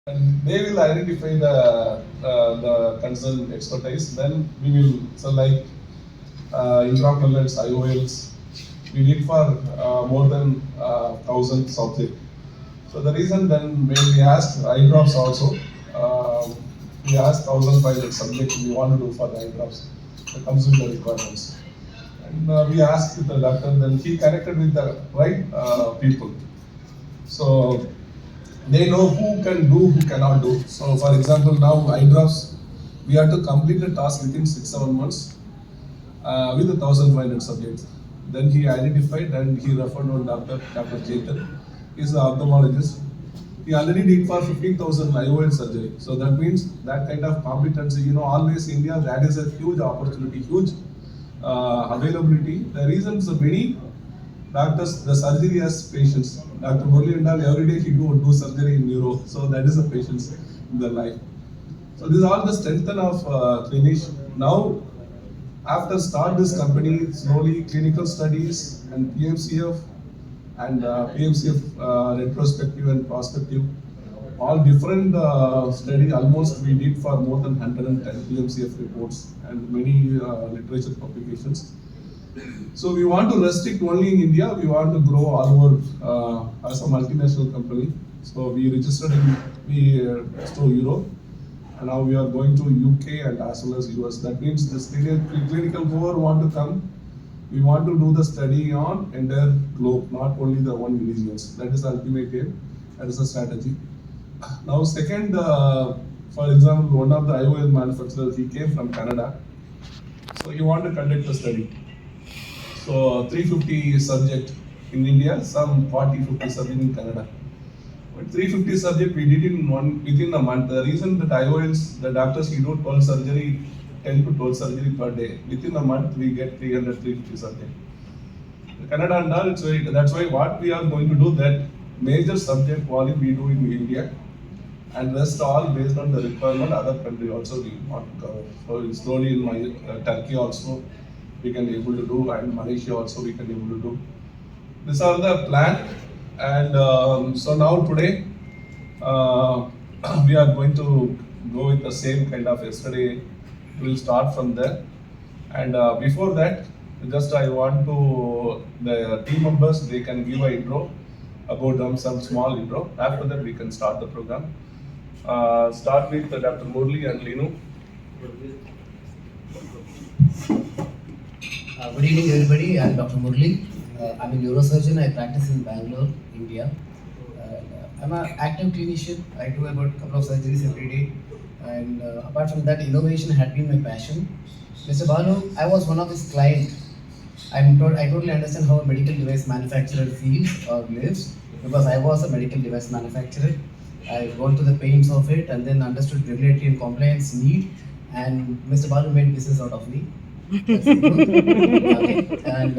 And they will identify the concerned expertise. Then we will, so like intraplatelets, IOLs, we did for more than 1,000 subjects. So the reason then when we asked eye drops also, we asked 1,500 subjects we want to do for the eye drops. That comes with the requirements. And we asked the doctor, then he connected with the right people. So they know who can do, who cannot do. So for example, now eye drops, we have to complete the task within 6-7 months with 1,500 subjects. Then he identified and he referred one doctor, Dr. Chetan. He's an ophthalmologist. He already did for 15,000 IOL surgery. So that means that kind of competency, always India, that is a huge opportunity, huge availability. The reasons are many doctors, the surgery as patients. Dr. Murli and all, every day he do surgery in neuro. So that is a patient's in their life. So these are all the strength of Klinisch. Now, after start this company, slowly clinical studies and PMCF and PMCF retrospective and prospective, all different study. Almost we did for more than 110 PMCF reports and many literature publications. So we want to restrict only in India. We want to grow all over as a multinational company. So we registered to Europe, and now we are going to UK and as well as US. That means this clinical cohort want to come. We want to do the study on entire globe, not only the one regions. That is the ultimate aim. That is the strategy. Now, second, for example, one of the IOL manufacturers, he came from Canada. So he want to conduct a study. So 350 subject in India, some 40-50 subject in Canada. But 350 subject we did within a month. The reason that IOLs, the doctors, we do 12 surgery, 10 to 12 surgery per day. Within a month we get 350 subject. Canada and all, that's why what we are going to do, that major subject volume we do in India, and rest all based on the requirement. Other country also we want to cover. So slowly in Turkey also we can able to do, and Malaysia also we can able to do. These are the plan, and so now today we are going to go with the same kind of yesterday. We'll start from there, and before that, just I want to the team members, they can give a intro about them, some small intro. After that, we can start the program. Start with Dr. Murli and Linu. Good evening, everybody. I'm Dr. Murli. I'm a neurosurgeon. I practice in Bangalore, India. I'm an active clinician. I do about a couple of surgeries every day. And apart from that, innovation had been my passion. Mr. Balu, I was one of his clients. I totally understand how a medical device manufacturer feels or lives, because I was a medical device manufacturer. I've gone through the pains of it and then understood regulatory and compliance need, and Mr. Balu made business out of me. Okay. And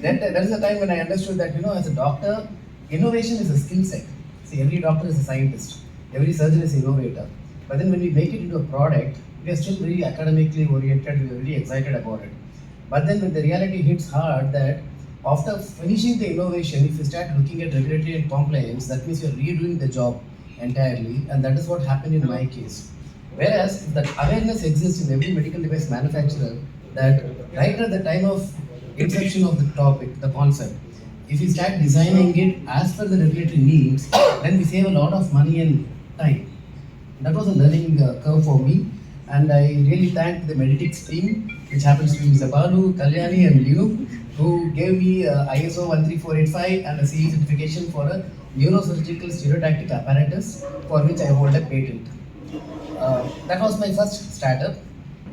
then there is a time when I understood that, as a doctor, innovation is a skill set. See, every doctor is a scientist, every surgeon is an innovator. But then when we make it into a product, we are still very academically oriented, we are very excited about it. But then when the reality hits hard, that after finishing the innovation, if you start looking at regulatory and compliance, that means you are redoing the job entirely, and that is what happened in my case. Whereas that awareness exists in every medical device manufacturer, that right at the time of inception of the topic, the concept, if we start designing it as per the regulatory needs, then we save a lot of money and time. That was a learning curve for me, and I really thank the Meditix team, which happens to be Mr. Balu, Kalyani and Linu, who gave me ISO 13485 and a CE certification for a neurosurgical stereotactic apparatus, for which I hold a patent. That was my first startup.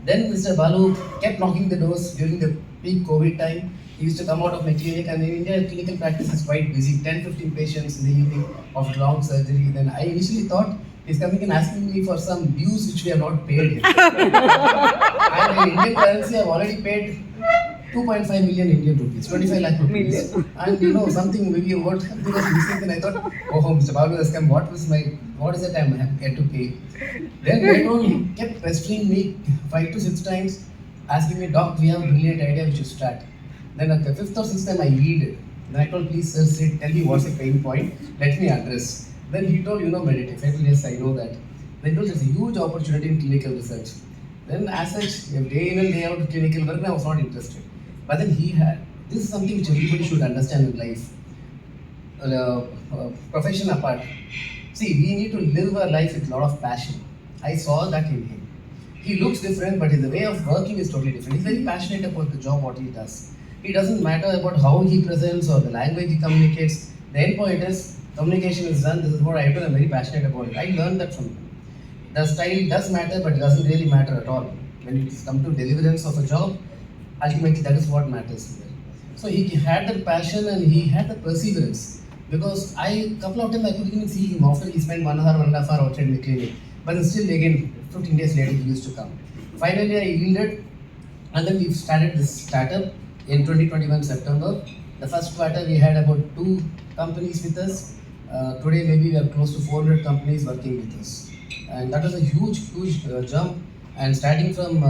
Then Mr. Balu kept knocking the doors during the peak COVID time. He used to come out of my clinic, and in India, clinical practice is quite busy, 10-15 patients in the evening of long surgery. Then I initially thought he's coming and asking me for some dues which we have not paid yet. And in Indian currency, I've already paid 2.5 million Indian rupees, 25 lakh rupees. And something maybe what happened was missing, and I thought, oh, Mr. Balu has come, what is it I'm yet to pay? Then later on, he kept pestering me 5 to 6 times, asking me, Doc, we have a brilliant idea, we should start. Then at the 5th or 6th time, I yielded. Then I told, please sir, tell me what's the pain point, let me address. Then he told, Meditech. I told, yes, I know that. Then he told, there's a huge opportunity in clinical research. Then as such, day in and day out clinical work, I was not interested. But then this is something which everybody should understand in life. Profession apart. See, we need to live our life with a lot of passion. I saw that in him. He looks different, but his way of working is totally different. He's very passionate about the job, what he does. It doesn't matter about how he presents or the language he communicates. The end point is communication is done. This is what I do. I'm very passionate about it. I learned that from him. The style does matter, but it doesn't really matter at all. When it comes to deliverance of a job, ultimately that is what matters here. So he had that passion and he had the perseverance. Because couple of times I couldn't even see him. Often he spent 1 hour, 1.5 hour outside the clinic. But then still again, 15 days later he used to come. Finally I yielded, and then we started this startup in 2021 September. The first quarter we had about 2 companies with us. Today maybe we have close to 400 companies working with us. And that was a huge jump. And starting from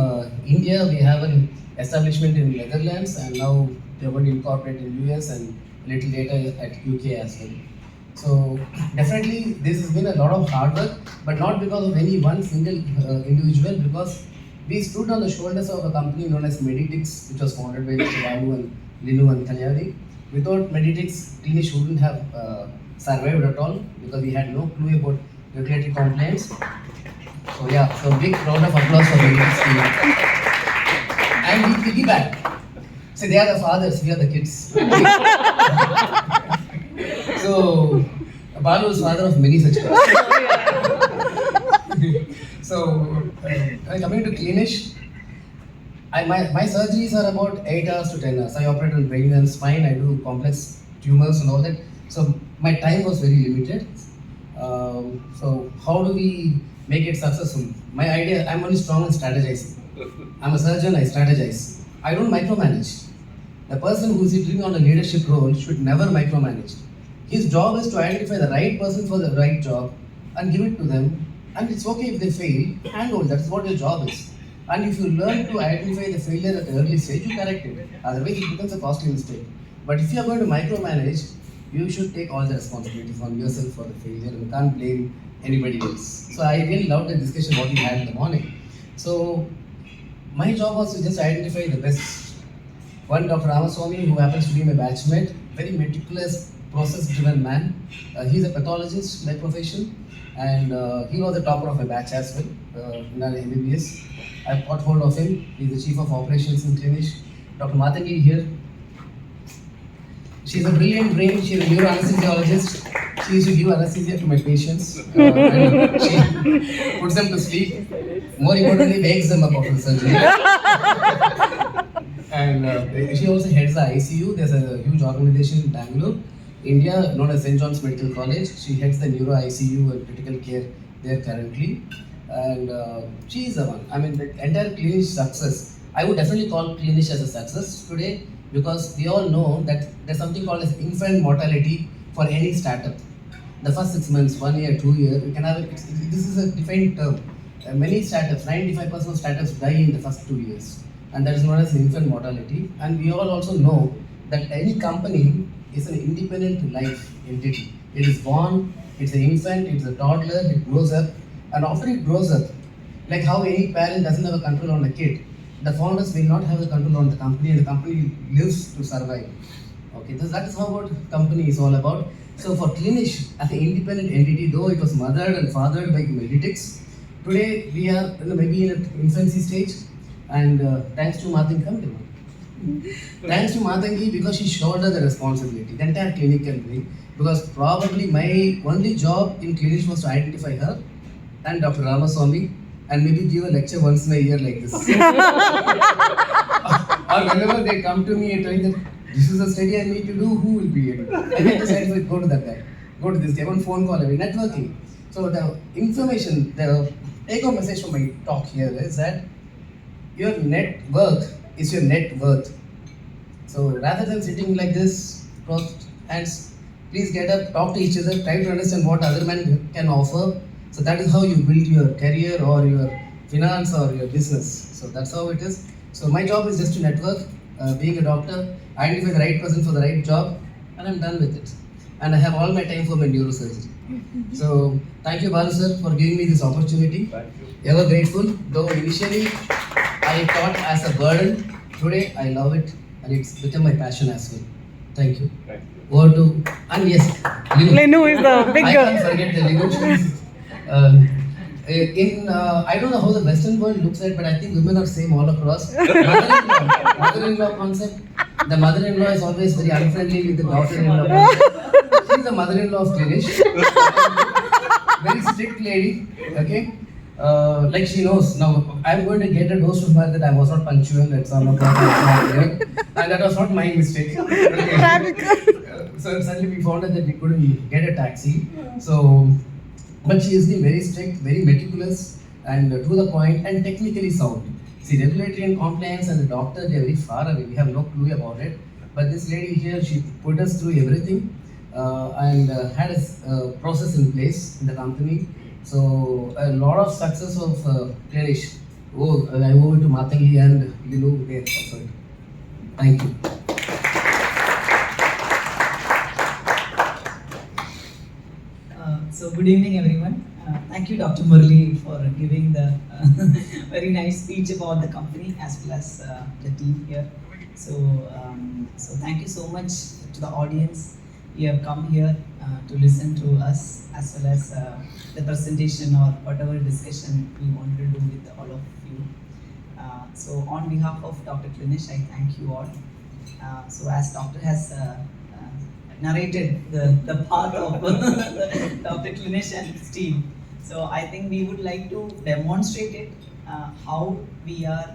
India, we have an establishment in Netherlands, and now we are going to incorporate in US and a little later at UK as well. So definitely this has been a lot of hard work, but not because of any one single individual, because we stood on the shoulders of a company known as Meditix, which was founded by Mr. Babu and Linu and Kalyani. Without Meditix, Klinisch wouldn't have survived at all, because we had no clue about regulatory compliance. So yeah, so big round of applause for Meditix team. And we piggyback. So they are the fathers, we are the kids. So Balu is father of many such kids. So coming to Klinisch, my surgeries are about 8 hours to 10 hours. I operate on brain and spine. I do complex tumors and all that. So my time was very limited. So how do we make it successful? My idea, I'm only strong in strategizing. I'm a surgeon, I strategize. I don't micromanage. The person who is sitting on a leadership role should never micromanage. His job is to identify the right person for the right job and give it to them. And it's okay if they fail, handhold, that's what your job is. And if you learn to identify the failure at the early stage, you correct it. Otherwise, it becomes a costly mistake. But if you are going to micromanage, you should take all the responsibility on yourself for the failure. You can't blame anybody else. So I really loved the discussion what we had in the morning. So my job was to just identify the best. One, Dr. Ramaswamy, who happens to be my batchmate, very meticulous, process-driven man. He's a pathologist by profession, and he was the topper of my batch as well in our MBBS. I got hold of him. He's the chief of operations in Klinisch. Dr. Matangi here. She's a brilliant brain. She's a neuroanesthesiologist. She used to give anesthesia to my patients. And she puts them to sleep. More importantly, wakes them up after the surgery. And she also heads the ICU. There's a huge organization in Bangalore, India, known as St. John's Medical College. She heads the neuro ICU and critical care there currently. And she is the one. I mean, the entire Klinisch success, I would definitely call Klinisch as a success today, because we all know that there's something called as infant mortality for any startup. The first 6 months, 1 year, 2 years, we can have this is a defined term. Many startups, 95% of startups die in the first 2 years. And that is known as infant mortality. And we all also know that any company is an independent life entity. It is born, it's an infant, it's a toddler, it grows up. And after it grows up, like how any parent doesn't have a control on the kid, the founders will not have a control on the company, and the company lives to survive. Okay, so that is how what company is all about. So for Klinisch, as an independent entity, though it was mothered and fathered by Meditix, today we are maybe in an infancy stage, and thanks to Matangi, thanks to Matangi, because she shouldered the responsibility, the entire clinical way, because probably my only job in Klinisch was to identify her and Dr. Ramaswamy, and maybe give a lecture once in a year like this. Or whenever they come to me and tell me, this is a study I need to do, who will be able? I get decided, go to that guy, go to this guy, one phone call away, networking. So the information, the take-home message from my talk here is that your network is your net worth. So rather than sitting like this, crossed hands, please get up, talk to each other, try to understand what other man can offer. So that is how you build your career or your finance or your business. So that's how it is. So my job is just to network, being a doctor, identify the right person for the right job, and I'm done with it. And I have all my time for my neurosurgery. So thank you, Balu sir, for giving me this opportunity. Thank you. Ever grateful. Though initially I thought as a burden, today I love it and it's become my passion as well. Thank you. Thank you. Over to and yes, Linu. Lenu is the big I girl. can't forget the Linu. I don't know how the Western world looks like, but I think women are same all across. Mother-in-law concept. The mother-in-law is always very unfriendly with the daughter-in-law concept. She's the mother-in-law of Klinisch. Very strict lady. Okay. Like she knows now. I'm going to get a dose from her that I was not punctual at some o'clock, and that was not my mistake. Okay. So suddenly we found out that we couldn't get a taxi. So, but she is being very strict, very meticulous, and to the point, and technically sound. See, regulatory and compliance and the doctor, they are very far away. We have no clue about it. But this lady here, she put us through everything and had a process in place in the company. So, a lot of success of Klinisch. Oh, I owe it to Matangi and Linu there also. Thank you. So good evening, everyone. Thank you, Dr. Murli, for giving the very nice speech about the company as well as the team here. So thank you so much to the audience. You have come here to listen to us as well as the presentation or whatever discussion we wanted to do with all of you. So on behalf of Dr. Klinisch, I thank you all. So as Doctor has narrated the path of Dr. Klinisch and his team. So I think we would like to demonstrate it, how we are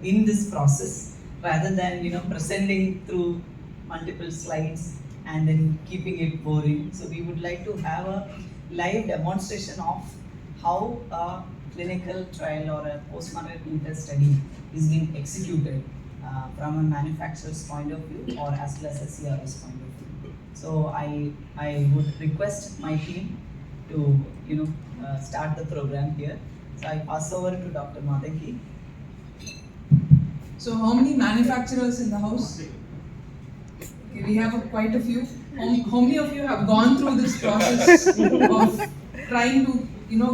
in this process rather than presenting through multiple slides and then keeping it boring. So we would like to have a live demonstration of how a clinical trial or a post-market clinical study is being executed from a manufacturer's point of view or as well as a CRO's point of view. So I would request my team to start the program here. So I pass over to Dr. Madaki. So how many manufacturers in the house? Okay, we have quite a few. How many of you have gone through this process of trying to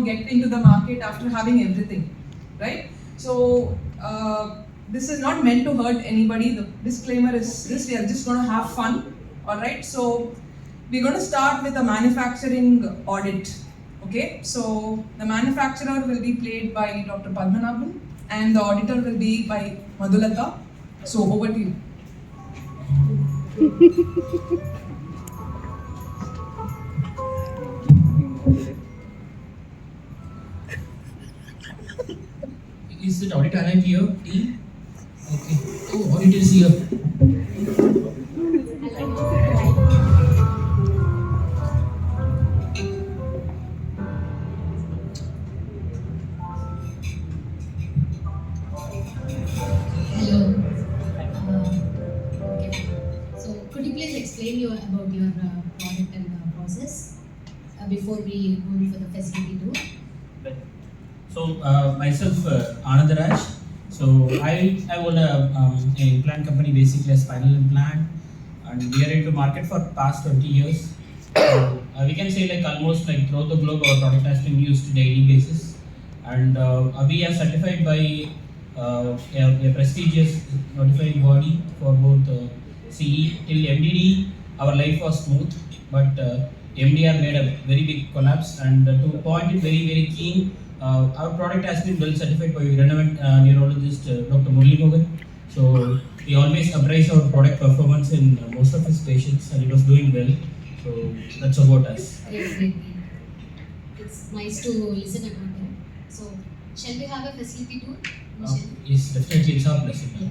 get into the market after having everything, right? So this is not meant to hurt anybody. The disclaimer is this: we are just going to have fun. All right, so we're going to start with a manufacturing audit. Okay, so the manufacturer will be played by Dr. Padmanabhan and the auditor will be by Madhulata. So over to you. Is it auditor aligned here? T? Okay. Oh, auditor is here. Hello. Okay. So, could you please explain about your product and process before we go for the facility tour? So myself Anandaraj. So I own a implant company, basically a spinal implant, and we are into market for past 20 years. We can say like almost like throughout the globe our product has been used daily basis, and we are certified by a prestigious notifying body for both CE till MDD. Our life was smooth, but MDR made a very big collapse, and to point it very keen. Our product has been well certified by renowned neurologist Dr. Murli Mohan. So he always appraised our product performance in most of his patients, and it was doing well. So that's about us. Great. It's nice to listen about that. So, shall we have a facility tour? Yes, definitely, it's our blessing. Yeah.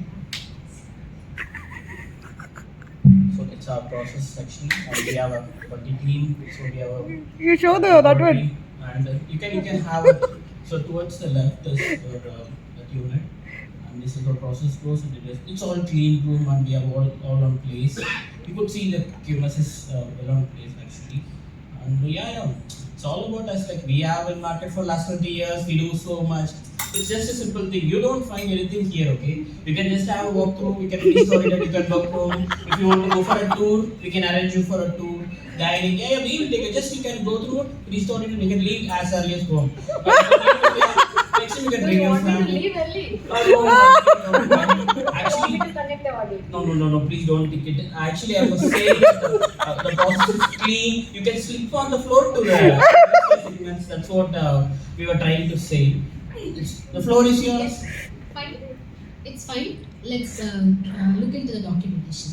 So it's our process section, and we have a quality team. So we have a You show that one. laboratory, and you can have it. So towards the left is your that unit, and this is the process goes. And it's all clean room, and we have all on place. You could see the QMS is well on place actually, and yeah, it's all about us. Like we have in market for last 20 years. We do so much. It's just a simple thing. You don't find anything here, okay? You can just have a walkthrough. We can restore it and you can work home. If you want to go for a tour, we can arrange you for a tour. guiding. Yeah, we will take it. Just you can go through, restore it, and you can leave as early as go. Next time you can So bring you your want me to family. leave early? Actually, To connect the audience. no, please don't take it. Actually, I was saying that the process is clean. You can sleep on the floor to the segments. That's what we were trying to say. The floor is yours. Fine. It's fine. Let's look into the documentation.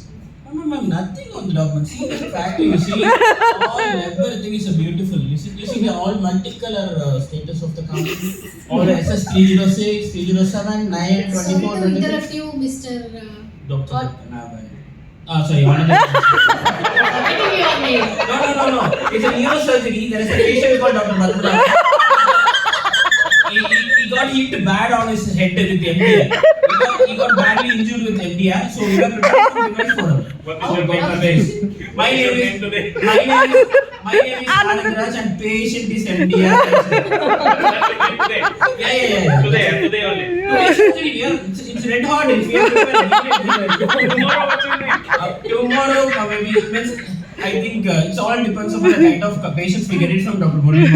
No, ma'am, nothing on the document. See the factory, you see, all everything is beautiful. You see the all multicolor status of the company. All SS 306, 307, 9, Sorry 24, to 26. interrupt you, Mr. Doctor. Sorry, honorary. Forgetting your name. No. It's a neurosurgery. There is a patient called Dr. Madhura. He got hit bad on his head with MDR. He got badly injured with MDR, so we were preparing some device for him. My name is Anand Raj and patient is MDR. Yeah. Today only. It's red hot. If we are prepared, tomorrow maybe means I think it's all depends on the kind of patients we get it from Dr. Murli.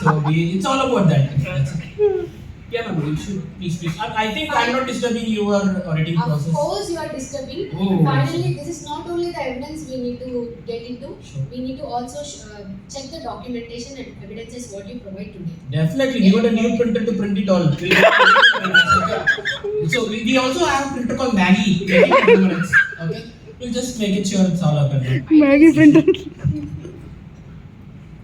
So it's all about that. Yeah, ma'am, you should please. I think I'm not disturbing your auditing process. Of course, you are disturbing. Oh. Finally, this is not only the evidence we need to get into. Sure. We need to also check the documentation and evidences what you provide today. Definitely, you got a new printer to print it all. So we also have a printer called Maggie. Make it in 2 minutes. Okay, we'll just make it sure it's all up and running. Maggie printer.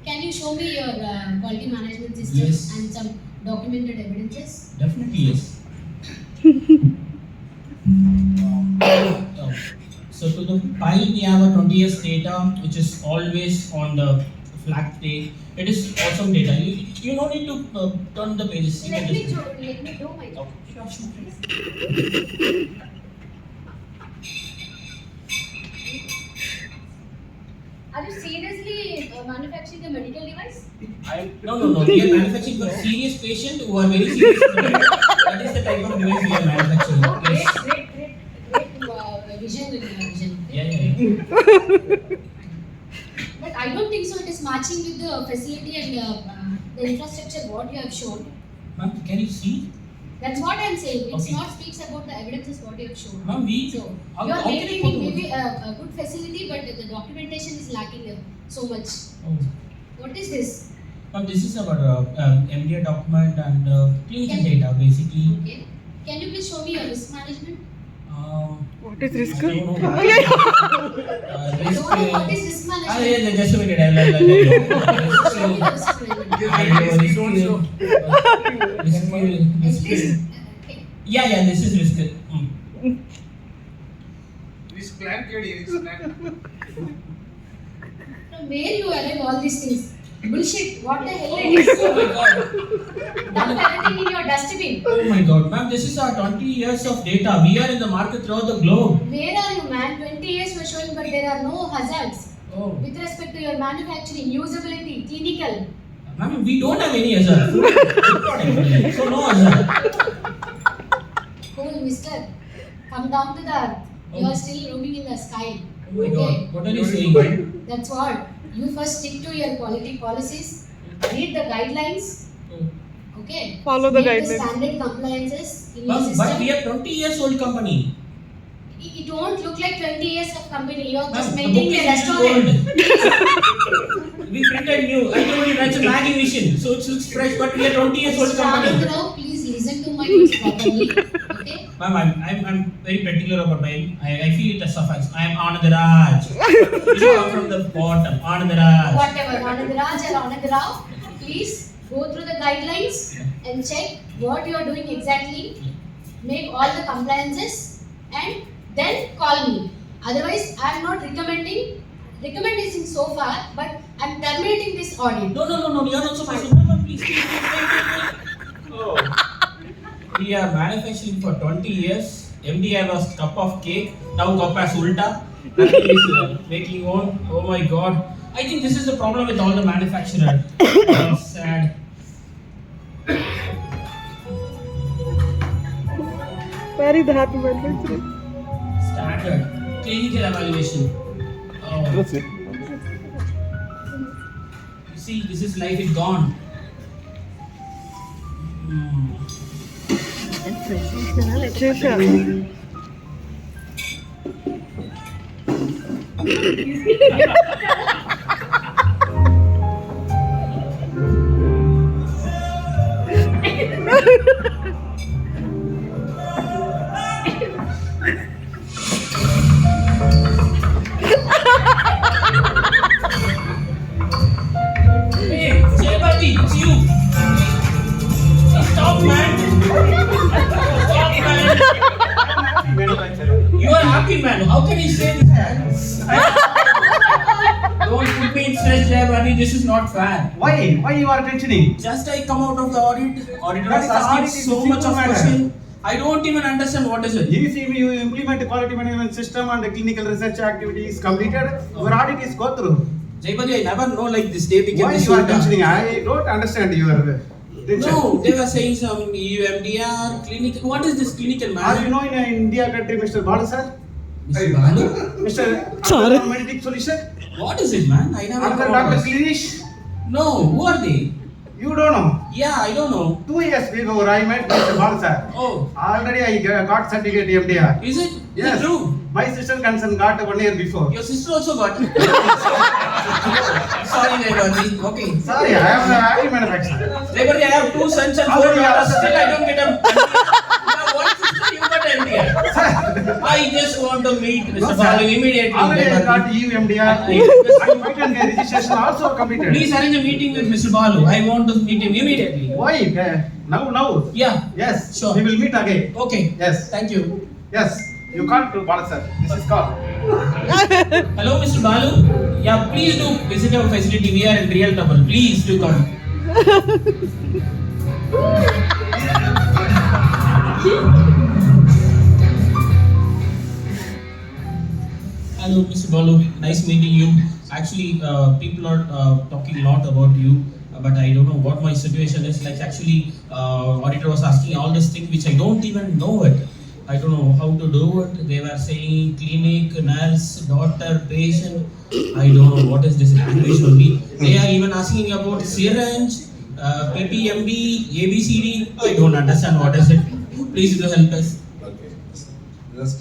Can you show me your quality management system Yes. and some documented evidences? Definitely yes. So to the pile we have a 20 years data which is always on the flat page. It is awesome data. You don't need to turn the pages. You Let can me just- do my job. Sure. Are you seriously manufacturing a medical device? No. We are manufacturing for serious patient who are very serious. That is the type of device we are manufacturing. Oh, Yes. great vision. Yeah. But I don't think so. It is matching with the facility and the infrastructure what you have shown. Ma'am, can you see? That's what I'm saying. It's Okay. not speaks about the evidences what you have shown. Ma'am, So how you are can you maintaining put- maybe a good facility, but the documentation is lacking so much. Oh. What is this? Ma'am, this is about MDR document and clinical data basically. Okay. Can you please show me your risk management? What is risk? I don't know. I Risk. don't know what is risk management. Yeah, just a minute. I'll tell you. Show me the risk management. I know risk. Okay. Yeah, this is risk. This plan carry this plan. From where you arrive all these things? Bullshit. What the hell it is? Oh my god. Dump everything in your dustbin. Oh my god, ma'am, this is our 20 years of data. We are in the market throughout the globe. Where are you, man? 20 years were showing, but there are no hazards. Oh. With respect to your manufacturing, usability, clinical. Ma'am, we don't have any hazard. Food product only. So no hazard. Cool, mister. Come down to the earth. You are still roaming in the sky. Oh my god, what are you saying? That's what. You first stick to your quality policies, read the guidelines, Oh. okay? Follow the Make guidelines. standard compliances in your Ma'am, system. but we are 20 years old company. It won't look like 20 years of company. You are just Ma'am, the book maintaining a is restaurant. old. We printed new. I told you that's a Maggie machine. So it looks fresh, but we are 20 years old Mr. company. Anandrao, please listen to my words properly. Okay? Ma'am, I'm very particular about my. I feel it as suffix. I am Anand Raj. You come from the bottom. Anand Raj. Whatever, Anandraj or Anandrao, please go through the guidelines and check what you are doing exactly. Make all the compliances and then call me. Otherwise, I am not recommending so far, but I am terminating this audit. No. You are not supposed to. Ma'am, please. Oh. We are manufacturing for 20 years. MDI was cup of cake. Now cup as ulta. Nothing is making on. Oh my god. I think this is the problem with all the manufacturers. Sad. Where is the happy manufacturing? Standard. Clinical evaluation. You see, this is life, it's gone. చేశా Hey, Jayapati, it's you. Stop, man. Stop, man. You are happy, man. How can you say this, man? Don't put me in stress, Jayapati. This is not fair. Why? Why you are tensioning? Just I come out of the audit. Auditor That was is the asking audit is so a much of simple matter. question. I don't even understand what is it. If you implement the quality management system and the clinical research activities completed, your audit is go through. Jayapati, I never know like this day became Why this you are so tensioning? I don't understand your tension. No, they were saying some EUMDR, clinic. What is this clinical Are you management? know in India country, Mr. Balu sir? Mr. Balu? Mr. Sorry. Medical Solution? What is it, man? I never Another come Dr. across. Klinisch? No, who are they? You don't know. Yeah, I don't know. 2 years before I met Mr. Balu sir. Oh, Already I got certificate MDR. is it? Is Yes. it true? My sister concern got 1 year before. Your sister also got it. Sorry, Jayapati. Okay. Sorry, I am the happy manufacturer. Jayapati, I have 2 sons and 4 daughters. Still, I don't get a. You have 1 sister, you got MDR. I just want to meet Mr. Balu immediately. Already I got Jayapati. EU MDR. I- And my registration also completed. Please arrange a meeting with Mr. Balu. I want to meet him immediately. Why? Now? Yeah. Yes. Sure. We will meet again. Okay. Yes. Thank you. Yes. You call to Bharat sir. This is call. Hello, Mr. Balu. Yeah, please do visit our facility. We are in real trouble. Please do come. Hello, Mr. Balu. Nice meeting you. Actually, people are talking a lot about you, but I don't know what my situation is. Like, actually, auditor was asking all this thing which I don't even know it. I don't know how to do it. They were saying clinic, nurse, doctor, patient. I don't know what is this language only. They are even asking about syringe, PPMB, ABCD. I don't understand what is it. Please do help us. Okay. Just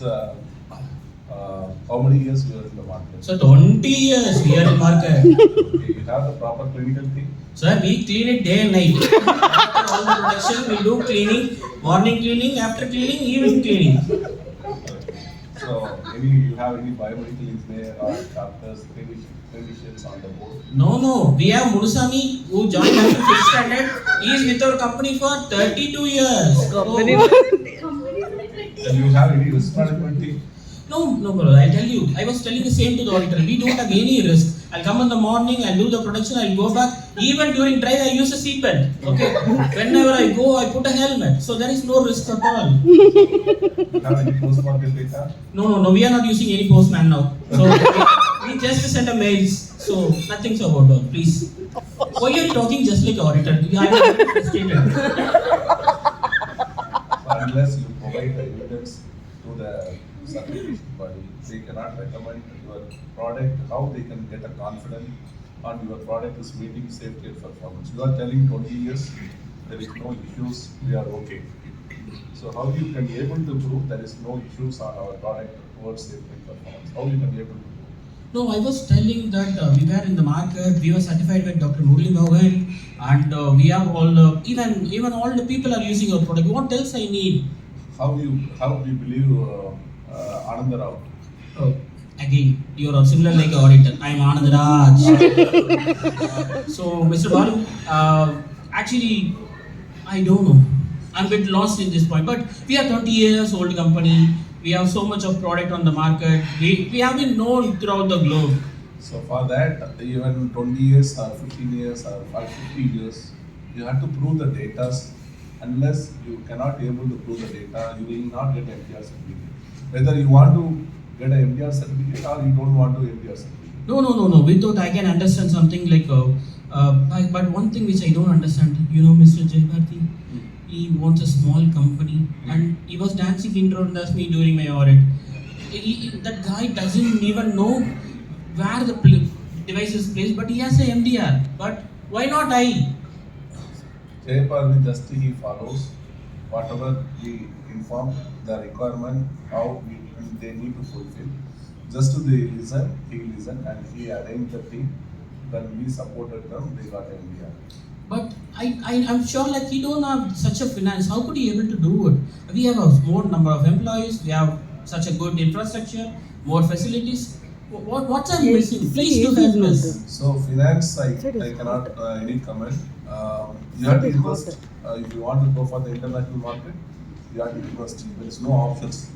how many years you are in the market? So 20 years we are in market. Okay, you have the proper clinical team. Sir, we clean it day and night. After all the production, we do cleaning, morning cleaning, after cleaning, evening cleaning. So, you have any biomedical engineer or doctors, clinicians on the board? No, we have Murusamy who joined after 5th standard. He is with our company for 32 years. Company. Then you have any risk management team? No, brother, I'll tell you. I was telling the same to the auditor. We don't have any risk. I'll come in the morning, I'll do the production, I'll go back. Even during drive, I use a seatbelt. Okay. Whenever I go, I put a helmet. So there is no risk at all. You have any post-market data? No, we are not using any postman now. So we just send a mails. So nothing's about that, please. Why are you talking just like auditor? I'm frustrated. So unless you provide the evidence to the certification body, they cannot recommend your product, how they can get a confidence on your product is meeting safety and performance. You are telling 20 years, there is no issues, we are okay. So how you can be able to prove there is no issues on our product towards safety and performance? How you can be able to prove? No, I was telling that we were in the market, we were certified with Dr. Murli Mohan, and we have all the, even all the people are using our product. What else I need? How you believe Ananda Rao? Oh, again, you are similar like an auditor. I am Anand Raj. So, Mr. Balu, actually, I don't know. I'm a bit lost in this point. But we are 20 years old company. We have so much of product on the market. We have been known throughout the globe. So for that, even 20 years or 15 years or 50 years, you have to prove the data. Unless you cannot able to prove the data, you will not get MDR certificate. Whether you want to get an MDR certificate or you don't want to MDR certificate. No. Without I can understand something like, but one thing which I don't understand, Mr. Jayapati, he wants a small company and he was dancing in front of me during my audit. That guy doesn't even know where the device is placed, but he has a MDR. But why not I? Jayapal just he follows whatever we inform the requirement, how they need to fulfill. Just to they listen, he listened and he arranged the team. Then we supported them, they got MDR. But I'm sure like he don't have such a finance. How could he able to do it? We have a more number of employees. We have such a good infrastructure, more facilities. What's I'm missing? Please do help us. So finance, I cannot any comment. You have to invest. If you want to go for the international market, you have to invest. There is no options.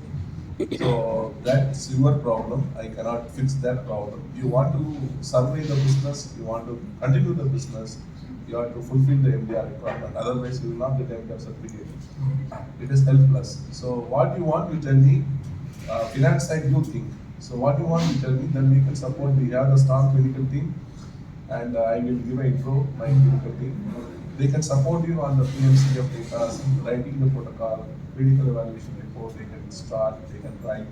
So that's your problem. I cannot fix that problem. You want to survey the business. You want to continue the business. You have to fulfill the MDR requirement. Otherwise, you will not get MDR certificate. It is helpless. So what you want, you tell me. Finance side, you think. So what you want, you tell me. Then we can support. We have a strong clinical team, and I will give an intro my clinical team. They can support you on the PMC of data, writing the protocol, clinical evaluation report. They can start. They can write.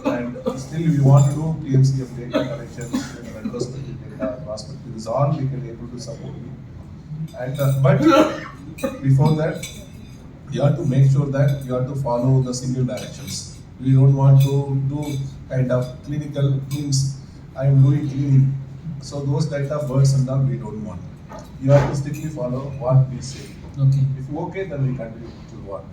And still, if you want to do PMC of data collection, retrospective data, prospective, is all we can able to support you. And but before that, you have to make sure that you have to follow the single directions. We don't want to do kind of clinical things. I am doing clinic. So those type of words and all we don't want. You have to strictly follow what we say. Okay. If you okay, then we continue to work.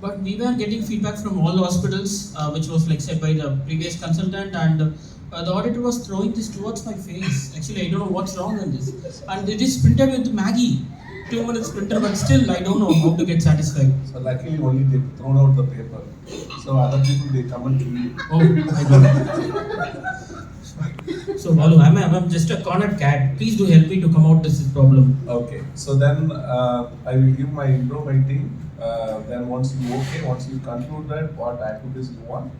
But we were getting feedback from all the hospitals, which was like said by the previous consultant, and the auditor was throwing this towards my face. Actually, I don't know what's wrong in this. And it is printed with Maggie. 2 minutes printer, but still I don't know how to get satisfied. So luckily only they thrown out the paper. So other people they come and kill you. Oh, I don't know. So Balu, I'm just a cornered cat. Please do help me to come out this problem. Okay. So then I will give my intro, my team. Then once you conclude that what activities you want,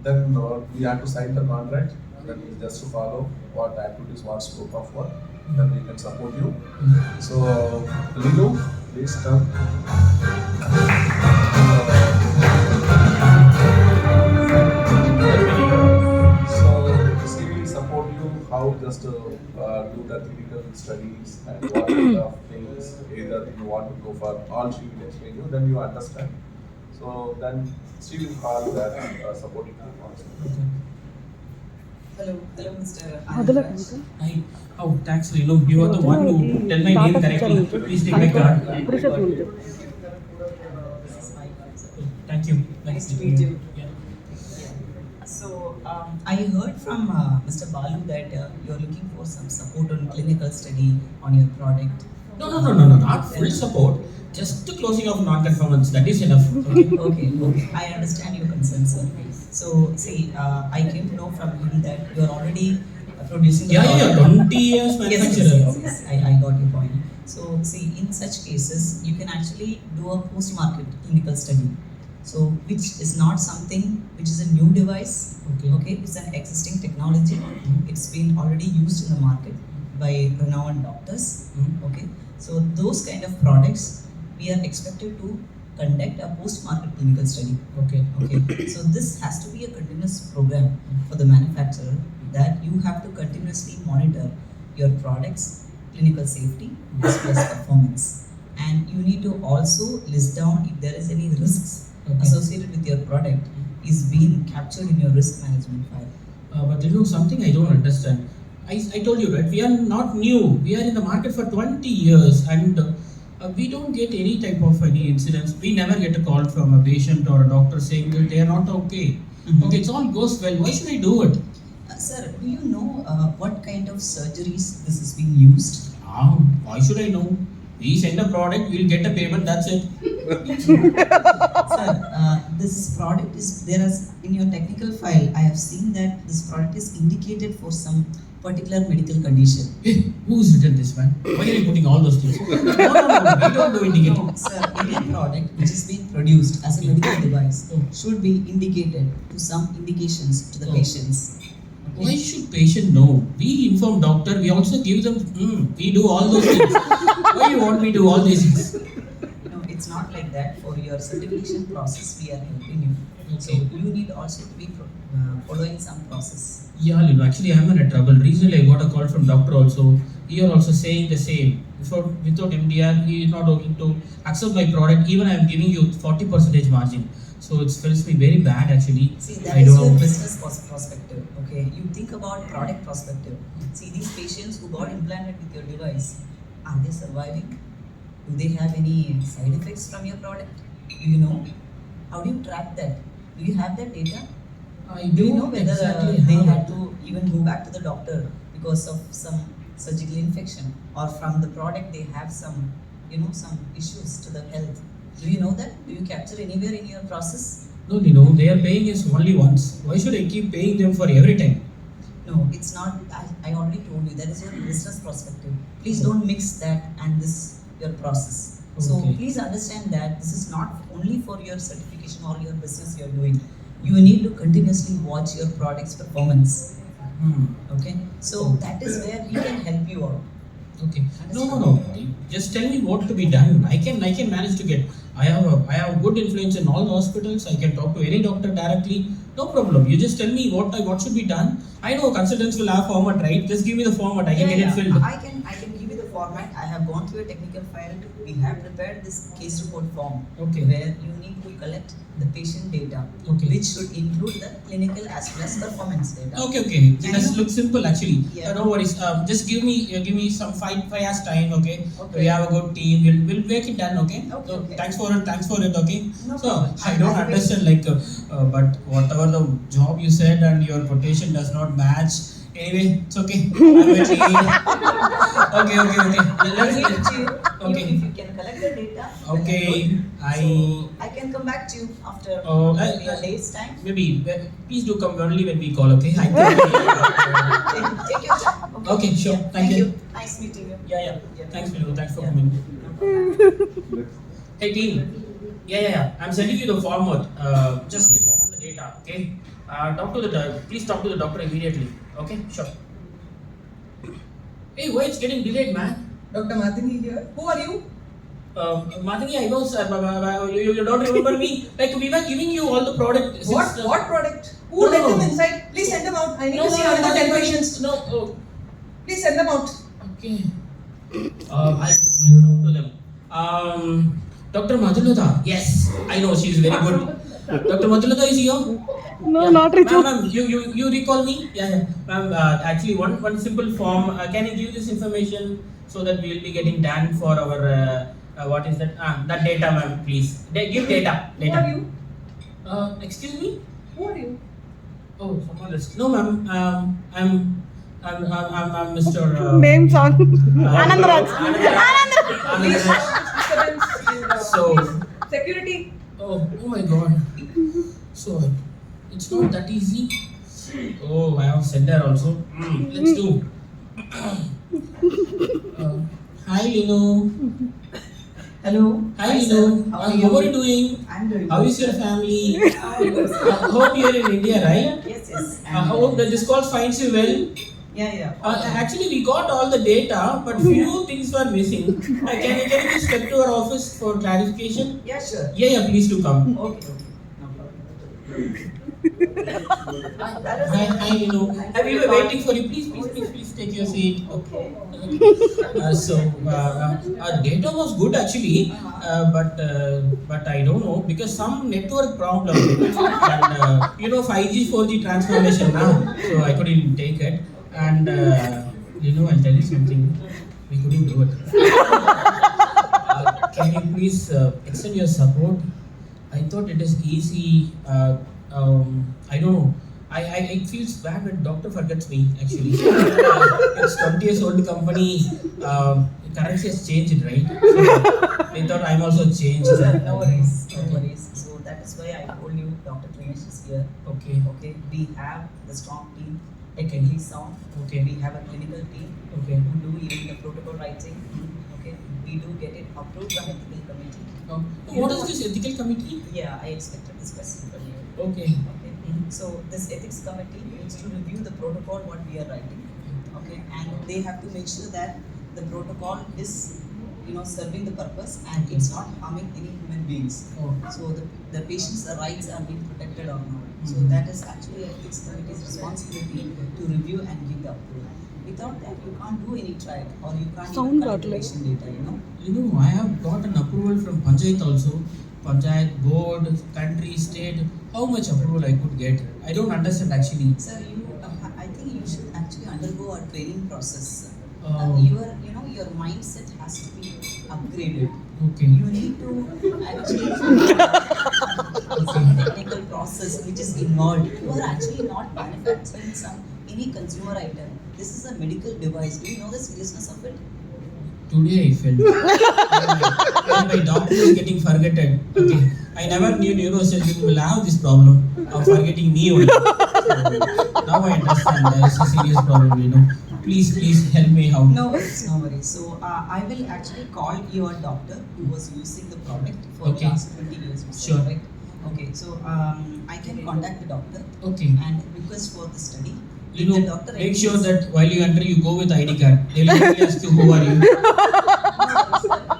then we have to sign the contract. Then we just to follow what activities, what scope of work. Then we can support you. So Linu, please come. So she will support you how just to do the clinical studies and what kind of things either you want to go for. All she will explain you. Then you understand. So then she will call that supporting team also. Hello, Mr. Anurag. Oh, thanks, Lilo. You are the one who tell my name correctly. Please take my card. This is my card, sir. Thank you. Nice to meet you. Yeah. So, I heard from Mr. Balu that you're looking for some support on clinical study on your product. No, not full support. Just the closing of non-conformance. That is enough. Okay. I understand your concern, sir. So, see, I came to know from him that you're already producing the Yeah, product. 20 years manufacturer. Yes. I got your point. So, see, in such cases, you can actually do a post-market clinical study. So, which is not something which is a new device. Okay, it's an existing technology. It's been already used in the market by renowned doctors. Okay, so those kind of products we are expected to conduct a post-market clinical study. Okay. So this has to be a continuous program for the manufacturer that you have to continuously monitor your product's clinical safety as well as performance, and you need to also list down if there is any risks associated with your product is being captured in your risk management file. But you know something I don't understand. I told you, right? We are not new. We are in the market for 20 years, and we don't get any type of any incidents. We never get a call from a patient or a doctor saying that they are not okay. Okay, it all goes well. Why should I do it? Sir, do you know what kind of surgeries this is being used? Why should I know? We send a product, we'll get a payment, that's it. Sir, this product is, in your technical file, I have seen that this product is indicated for some particular medical condition. Hey, who's written this, man? Why are you putting all those things? No, we don't do indicate. No, sir, any product which is being produced as a medical device should be indicated to some indications to the patients. Why should patient know? We inform doctor, we also give them, we do all those things. Why you want me to do all these things? No, it's not like that. For your certification process, we are helping you. So you need also to be following some process. Yeah, Lino, actually I'm in a trouble. Recently I got a call from doctor also. He are also saying the same. Without MDR, he is not going to accept my product. Even I am giving you 40% margin. So it feels me very bad actually. See, that I is don't your know. business perspective. Okay, you think about product perspective. See, these patients who got implanted with your device, are they surviving? Do they have any side effects from your product? Do you know? How do you track that? Do you have that data? I Do you know don't whether exactly they have had it. to even go back to the doctor because of some surgical infection, or from the product they have some, some issues to the health? Do you know that? Do you capture anywhere in your process? No, Lino, they are paying us only once. Why should I keep paying them for every time? No, it's not. I already told you that is your business perspective. Please don't mix that and this your process. So Okay. please understand that this is not only for your certification or your business you're doing. You need to continuously watch your product's performance. Okay, so that is where we can help you out. Okay. No. Just tell me what to be done. I can manage to get. I have good influence in all the hospitals. I can talk to any doctor directly. No problem. You just tell me what should be done. I know consultants will have format, right? Just give me the format. I can get it filled. I can give you the format. I have gone through a technical file. We have prepared this case report form. Okay. Where you need to collect the patient data, Okay. which should include the clinical as well as performance data. Okay. That looks simple actually. Yeah. No worries. Just give me some five hours time. Okay. Okay. We have a good team. We'll make it done. Okay. Okay, So, okay. Thanks for it. Okay. No So problem. I don't I'll wait. understand but whatever the job you said and your quotation does not match. Anyway, it's okay. I'm waiting. Okay. I'll leave it to you. Okay. If you can collect the data. then Okay. that's good. So I can come back to you after maybe a day's time. Maybe please do come only when we call. Okay. I think, Take your time. Okay, sure. Yeah, Thank you. Nice meeting you. Yeah. Thanks, Minu. Thanks for Yeah. coming. No problem. Hey team. Yeah. I'm sending you the format. Just get all the data. Okay. Please talk to the doctor immediately. Okay. Sure. Hey, why it's getting delayed, man? Dr. Madhini here. Who are you? Madhini, I know, you don't remember me? Like we were giving you all the product. What product? Who let them inside? Please send them out. I need to see another 10 patients. No. Please send them out. Okay. I'll talk to them. Dr. Madhulata. Yes, I know she is very good. Dr. Madhulata is here. No, Yeah. not Ritu. Ma'am, you recall me? Yeah. Ma'am, actually one simple form. Can you give this information so that we will be getting done for our what is that? That data, ma'am, please. Give data. Who are you? Excuse me? Who are you? Oh, someone else. No, ma'am. I'm Mr. Name song. Anandraj. Please, Anandraj. disturbance in the So- please. Security. Oh my God. So it's not that easy. Oh, I have said that also. Let's do. Hi, Lino. Hello. Hi, Hi, Lino. sir. How are you? Doing? I'm doing How good, is your sir. family? Good, sir. Hope you're in India, right? Yes. I hope that this call finds you well. Yeah. Actually, we got all the data, but few things were missing. Can you just step to our office for clarification? Yeah, sure. Yeah, please do come. Okay. No problem. Hi, Lino. We were waiting for you. Please take your seat. Okay. Our data was good actually, but I don't know because some network problem and 5G 4G transformation now, so I couldn't take it. And I'll tell you something. We couldn't do it. Can you please extend your support? I thought it is easy. I don't know. It feels bad when doctor forgets me actually. It's 20 years old company. Currency has changed, right? So they thought I'm also changed. No worries. So that is why I told you Dr. Klinisch is here. Okay. We have the strong team, technically sound. Okay. We have a clinical team Okay. who do even the protocol writing. Okay. We do get it approved from ethical committee. What is this ethical committee? Yeah, I expected this question from you. Okay. So this ethics committee needs to review the protocol what we are writing. Okay. And they have to make sure that the protocol is serving the purpose, and it's not harming any human beings. Oh. So the patient's rights are being protected or not. So that is actually a ethics committee's responsibility to review and give the approval. Without that, you can't do any trial, or you can't Sound even collect bottle. patient data. You know, I have got an approval from Panchayat also. Panchayat, board, country, state. How much approval I could get? I don't understand actually. Sir, I think you should actually undergo a training process. Oh. Your mindset has to be upgraded. Okay. You need to actually follow some technical process which is involved. You are actually not manufacturing any consumer item. This is a medical device. Do you know the seriousness of it? Today I felt when my doctor is getting forgotten. Okay, I never knew neurosurgeon will have this problem of forgetting me only. So, now I understand there's a serious problem. Please help me out. No worries, no worries. So I will actually call your doctor who was using the product for Okay. last 20 years. You said, Sure. Right? Okay, so I can contact the doctor Okay. and request for the study. You know, The doctor make sure agrees- that while you enter, you go with ID card. They'll only ask you who are you.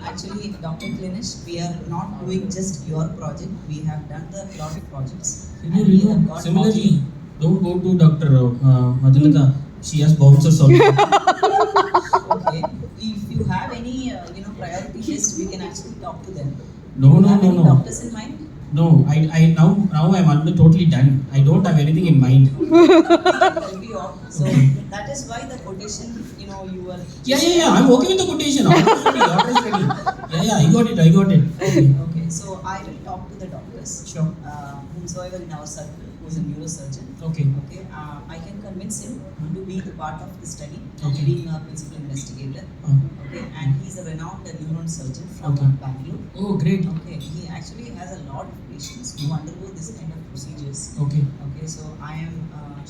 Actually, Dr. Klinisch, we are not doing just your project. We have done the lot of projects. And we have got Similarly, don't go to Dr. Madhulata. She has bouncers also. Okay. If you have any, priority list, we can actually talk to them. No, You no, have no, any no. doctors in mind? No, I now I'm totally done. I don't have anything in mind. We can help you out. So that is why the quotation, you were. Yeah. I'm okay with the quotation. Order is ready. Yeah. I got it. Okay. So I will talk to the doctors. Sure. Whomsoever in our circle who is a neurosurgeon. Okay. Okay. I can convince him to be the part of the study, Okay. being a principal investigator. Okay. And he's a renowned neuron surgeon from Okay. Bangalore. Oh, great. Okay. He actually has a lot of patients who undergo this kind of procedures. Okay. Okay. So I am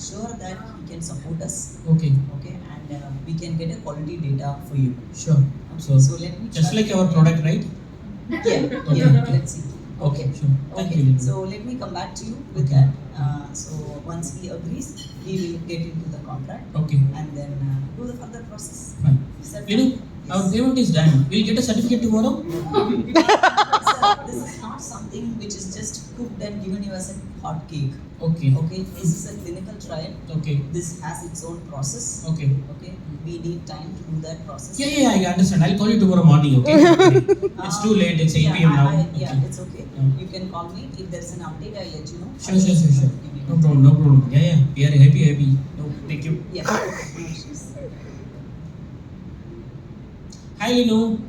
sure that he can support us. Okay. Okay. And we can get a quality data for you. Sure. Okay. So let me Just try- like our product, right? Yeah. Okay. Yeah. Let's see. Okay. Sure. Thank Okay, you. so let me come back to you with Okay. that. So once he agrees, he will get into the contract Okay. and then do the further process. Fine. Is that You know, fine? our Yes. payment is done. We'll get a certificate tomorrow. Sir, this is not something which is just cooked and given you as a hot cake. Okay. Okay, this is a clinical trial. Okay. This has its own process. Okay. Okay, we need time to do that process. Yeah, I understand. I'll call you tomorrow morning, okay? It's too late. It's 8 p.m. now. Yeah, Okay. it's okay. Yeah. You can call me if there is an update. I'll let you know. Sure. No problem. Yeah. We are happy. No, thank you. Yeah. No issues. Hi, Linu.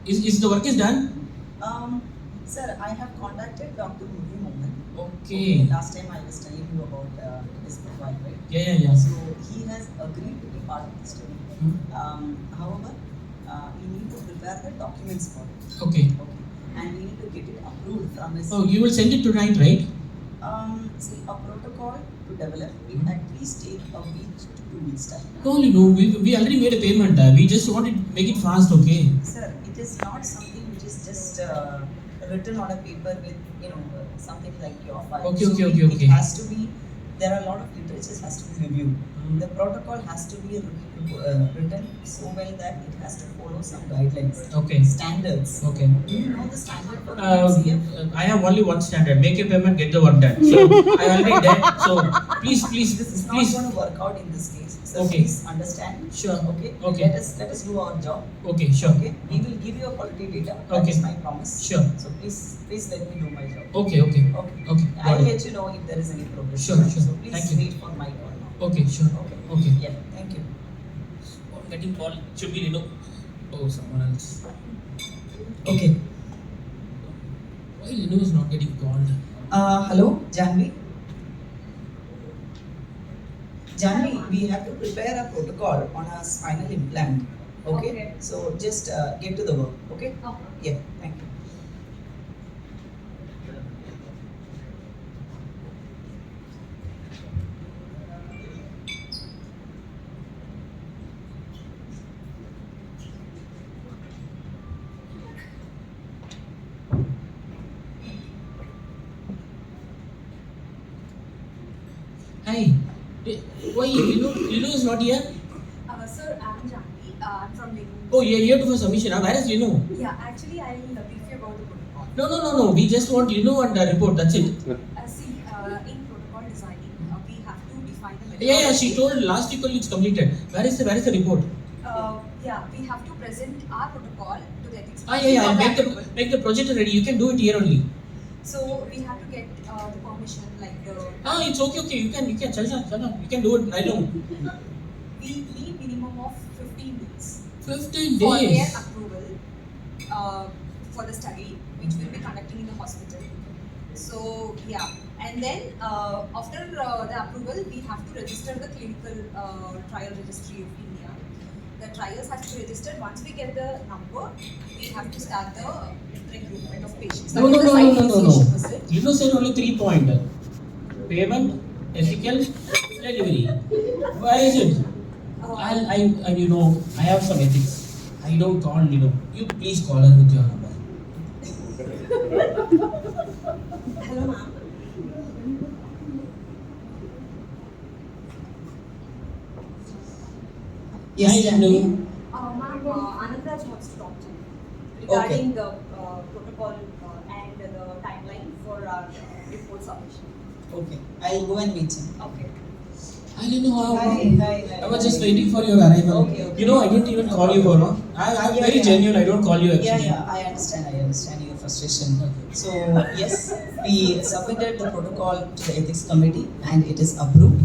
Is the work is done? Sir, I have contacted Dr. Murli Mohan. Okay. Last time I was telling you about his profile, right? Yeah. So he has agreed to be part of the study. However, we need to prepare the documents for it. Okay. And we need to get it approved from his. Oh, you will send it tonight, right? See, a protocol to develop will at least take a week to 2 weeks time. No, Linu. We already made a payment. We just want to make it fast, okay? Sir, it is not something which is just written on a paper with something like your file. Okay. It has to be. There are a lot of literatures has to be reviewed. The protocol has to be written so well that it has to follow some guidelines. Okay. Standards. Okay. Do you know the standard for CF? I have only one standard. Make a payment, get the work done. So I already did. So please. This is not going to work out in this case. So Okay. please understand. Sure. Okay. Okay. Let us do our job. Okay, sure. Okay. We will give you a quality data. That Okay. is my promise. Sure. So please let me do my job. Okay. Okay. Got I'll it. let you know if there is any progress. Sure. So please Thank you. wait for my call now. Okay, sure. Okay. Yeah. Thank you. Oh, I'm getting call. Should be Linu. Oh, someone else. Okay. Why Linu is not getting called? Hello, Janvi. Janvi, we have to prepare a protocol on a spinal implant. Okay. So just get to the work. Okay. Yeah. Thank you. Hi. Why Linu is not here? Sir, I'm Janvi. I'm from Lincoln. Oh, you're here for submission. Where is Linu? Yeah, actually, I will brief you about the protocol. No. We just want Linu and the report. That's it. See, in protocol designing, we have to define the Yeah. methodology. She told last week only it's completed. Where is the report? Yeah, we have to present our protocol to the ethics Yeah. committee for Make approval. the project ready. You can do it here only. So we have to get the permission, like the. It's okay. You can. Chala. You can do it right now. We need minimum of 15 days 15 for their days. approval for the study, which we'll be conducting in the hospital. So yeah, and then after the approval, we have to register the clinical trial registry of India. The trials have to be registered. Once we get the number, we have to start the recruitment of patients. No. That is the site initiation visit. Linu said only 3 points. Payment, ethical, delivery. Where is it? I have some ethics. I don't call Linu. You please call her with your number. Hello, ma'am. Yes, Hi, Janvi. Linu. Ma'am, Anandraj wants to talk to you regarding the protocol and the timeline for our report submission. Okay, I'll go and meet him. Okay. I don't know how. Hi. I was just waiting for your arrival. Okay. You know, I didn't even call you, Gaurav. I'm very genuine. I don't call you actually. Yeah, I understand your frustration. So yes, we submitted the protocol to the ethics committee and it is approved.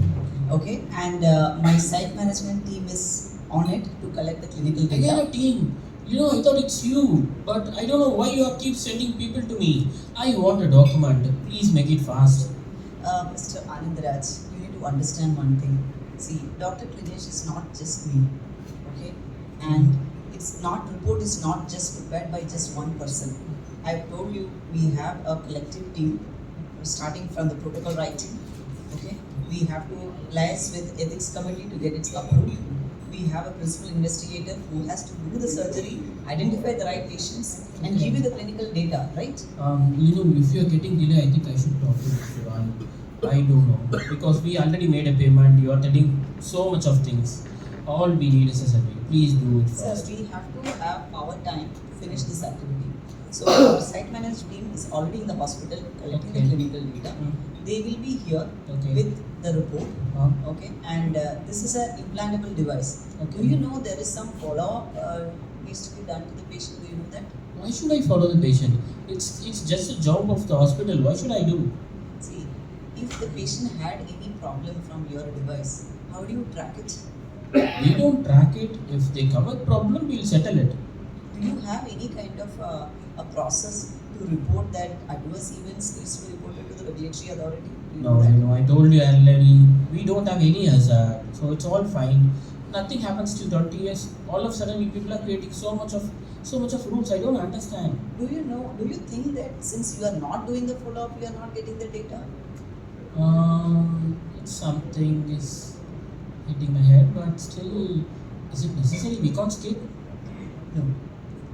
Okay, and my site management team is on it to collect the clinical I got data. a team. I thought it's you, but I don't know why you are keep sending people to me. I want a document. Please make it fast. Mr. Anandraj, you need to understand one thing. See, Dr. Klinisch is not just me, okay? And report is not just prepared by just one person. I've told you we have a collective team starting from the protocol writing, okay? We have to liaise with ethics committee to get it approved. We have a principal investigator who has to do the surgery, identify the right patients, and give you the clinical data, right? If you are getting delay, I think I should talk to you, Shivan. I don't know because we already made a payment. You are telling so much of things. All we need is a survey. Please do it Sir, fast. we have to have our time to finish this activity. So our site management team is already in the hospital collecting the Okay. clinical data. They will be here Okay. with the report. Huh? Okay, and this is an implantable device. Okay. Do you know there is some follow-up needs to be done to the patient? Do you know that? Why should I follow the patient? It's just a job of the hospital. Why should I do? See, if the patient had any problem from your device, how do you track it? We don't track it. If they come with problem, we'll settle it. Do you have any kind of a process to report that adverse events needs to be reported to the regulatory authority? Do you No, know that? I told you earlier, we don't have any hazard, so it's all fine. Nothing happens till 20 years. All of a sudden, people are creating so much of rules. I don't understand. Do you think that since you are not doing the follow-up, you are not getting the data? It's something is hitting my head, but still, is it necessary? We can't skip. No,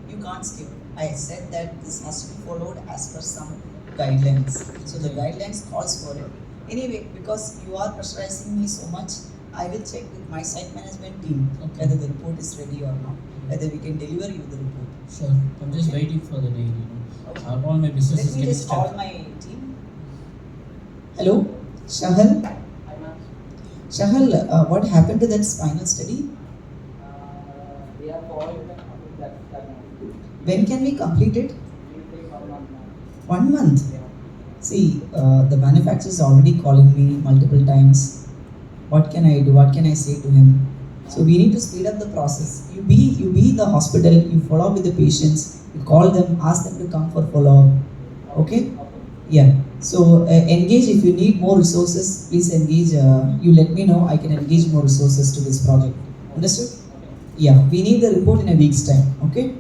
you can't skip. I said that this has to be followed as per some guidelines. So the guidelines calls for it. Anyway, because you are pressurizing me so much, I will check with my site management team whether the report is ready or not, whether we can deliver you the report. Sure. I'm just waiting for the day. Okay. All my business Let is me getting just call stuck. my team. Hello, Shahal. Shahal, what happened to that spinal study? We are following that. When can we complete it? We will take 1 month now. 1 month. Yeah. See, the manufacturer is already calling me multiple times. What can I do? What can I say to him? So we need to speed up the process. You be in the hospital. You follow up with the patients. You call them, ask them to come for follow up. Okay? Yeah. So engage if you need more resources. Please engage. You let me know. I can engage more resources to this project. Understood? Yeah. We need the report in a week's time. Okay?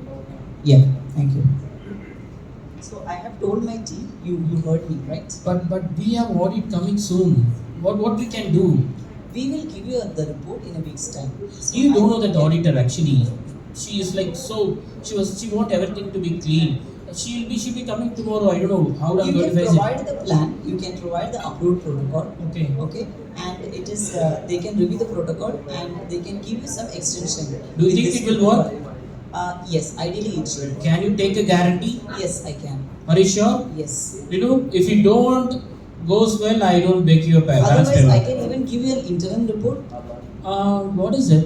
Yeah. Thank you. So I have told my team. You heard me, right? But we have audit coming soon. What we can do? We will give you the report in a week's time. So You don't I- know that auditor actually. She is like so. She want everything to be clean. She'll be coming tomorrow. I don't know how I'm You going can to face provide it. the plan. You can provide the approved protocol. Okay. Okay, and it is they can review the protocol and they can give you some extension. Do you in think this it will work? protocol. Yes, ideally it should. Can you take a guarantee? Yes, I can. Are you sure? Yes. You know, if you don't goes well, I don't beg you a Otherwise, I can even give you an interim report. What is it?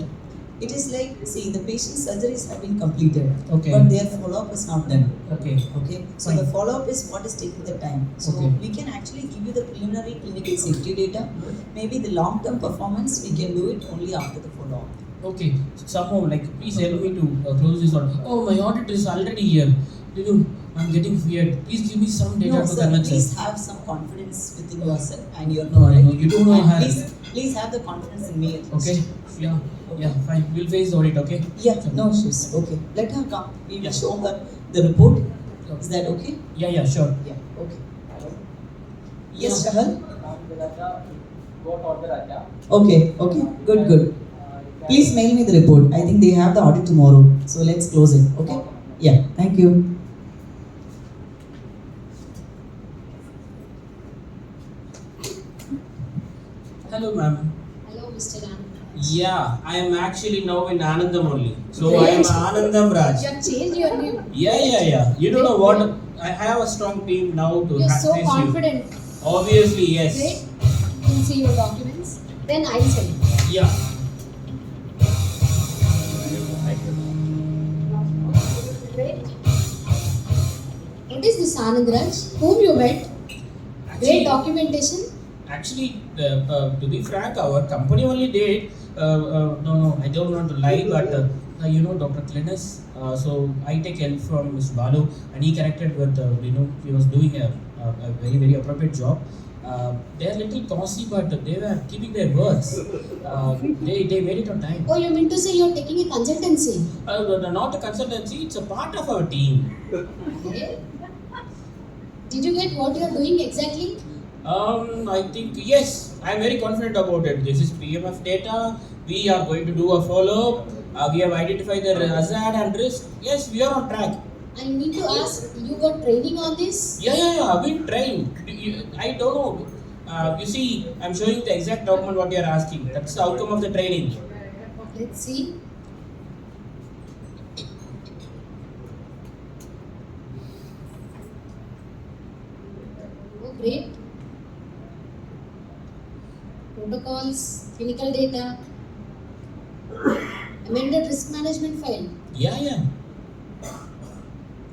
It is like, see, the patient's surgeries have been completed, Okay. but their follow-up is not done. Okay. Okay, so Fine. the follow-up is what is taking the time. So Okay. we can actually give you the preliminary clinical safety data. Maybe the long-term performance we can do it only after the follow-up. Okay. Somehow, like, please help me to close this audit. Oh, my audit is already here. You know, I'm getting feared. Please give me some data No, to sir, convince please her. have some confidence within yourself and your No, I know. You don't know I have. Please have the confidence in me at least. Okay. Yeah. Yeah. Fine. We'll face the audit. Okay. Yeah, no issues. Okay, let her come. We will show her the report. Is that okay? Yeah. Yeah. Sure. Yeah, okay. Yes, Shahal? Okay, okay, good. Please mail me the report. I think they have the audit tomorrow. So let's close it, okay? Yeah, thank you. Hello, ma'am. Hello, Mr. Anand. Yeah, I am actually now in Anandam only. So I am Anandam Raj. You have changed your name. Yeah. You don't know what? I have a strong team now to You're so face confident. you. Obviously, yes. Great. You can see your documents. Then I'll send you. Yeah. Great. What is this Anand Raj? Whom you met? Great documentation. Actually, to be frank, our company only did. No, I don't want to lie, but you know, Dr. Klinisch. So I take help from Mr. Balu, and he connected with. He was doing a very appropriate job. They are little costly, but they were keeping their words. They made it on time. Oh, you mean to say you're taking a consultancy? Not a consultancy; it's a part of our team. Okay. Did you get what you're doing exactly? I think yes. I'm very confident about it. This is PMF data. We are going to do a follow-up. We have identified the hazard and risk. Yes, we are on track. I need to ask, you got training on this? Yeah. I've been trained. I don't know. You see, I'm showing the exact document what you are asking. That's the outcome of the training. Let's see. Oh, great. Protocols, clinical data, amended risk management file. Yeah.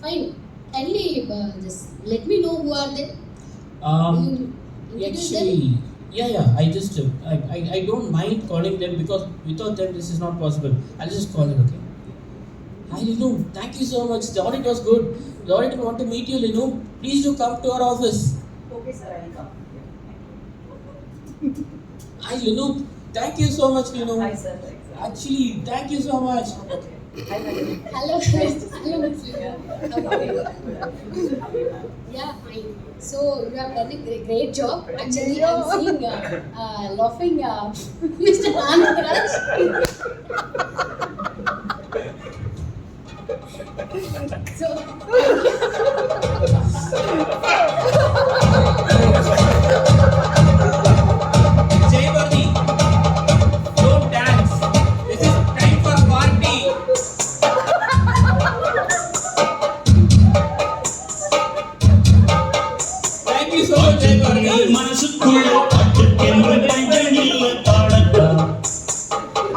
Fine. Kindly just let me know who are they. You introduce them? Actually, yeah. I don't mind calling them because without them this is not possible. I'll just call them, okay? Hi Linu, thank you so much. The audit was good. The auditor want to meet you, Linu. Please do come to our office. Okay, sir, I will come. Hi Linu, thank you so much, Linu. Hi, sir. Actually, thank you so much. Hi, madam. Hello, hello. Yeah, fine. So you have done a great job. Actually, I'm seeing laughing Mr. Anand Raj. So, Jay Bardi, don't dance. This is time for party. Thank you so much, Jay Bardi. மனசுக்குள்ள பாட்டுக்கென்று பஞ்சமில்ல பாடத்தான்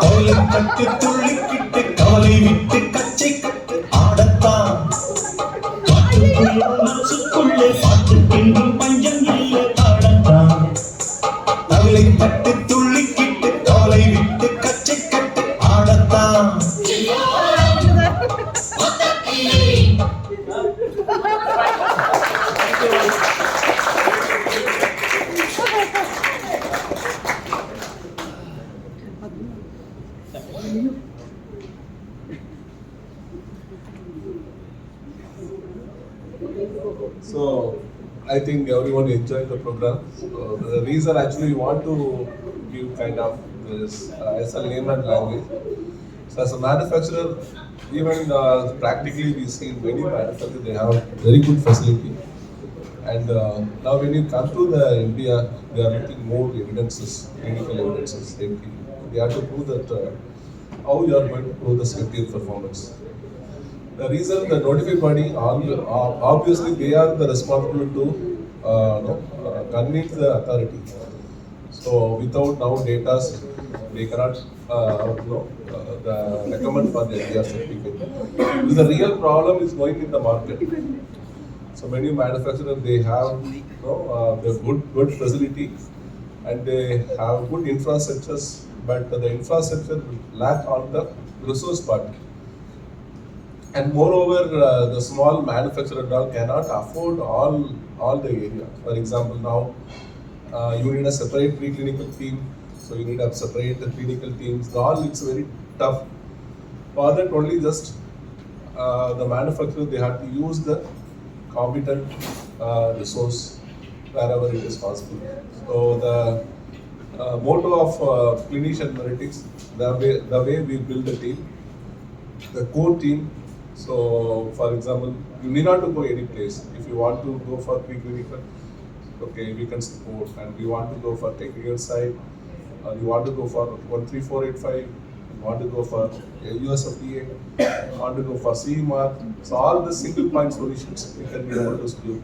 அவளை கட்டு துள்ளிக்கிட்டு கவலை விட்டு கச்சை கட்டு ஆடத்தான் பாட்டுக்குள்ள மனசுக்குள்ளே பாட்டுக்கென்று பஞ்சம் இல்லை பாடத்தான் அவளை கட்டு துள்ளிக்கிட்டு கவலை விட்டு கச்சை கட்டு ஆடத்தான் So I think everyone enjoyed the program. So the reason actually we want to give kind of this SL name and language. So as a manufacturer, even practically we see many manufacturers they have very good facility. And now when you come to the India, they are looking more evidences, clinical evidences, safety. They have to prove that how you are going to prove the safety and performance. The reason the notified body, obviously they are the responsible to convince the authority. So without now data, they cannot recommend for the NBR certificate. The real problem is going in the market. So many manufacturers, they have the good facility and they have good infrastructures, but the infrastructure lack on the resource part. And moreover, the small manufacturer cannot afford all the area. For example, now you need a separate preclinical team, so you need a separate clinical teams. All it's very tough. For that, only just the manufacturer, they have to use the competent resource wherever it is possible. So the motto of Klinisch Analytics, the way we build the team, the core team. So, for example, you need not to go any place. If you want to go for preclinical, okay, we can support. And you want to go for technical side, you want to go for 13485, you want to go for USFDA, you want to go for CE mark. So, all the single point solutions we can be able to do.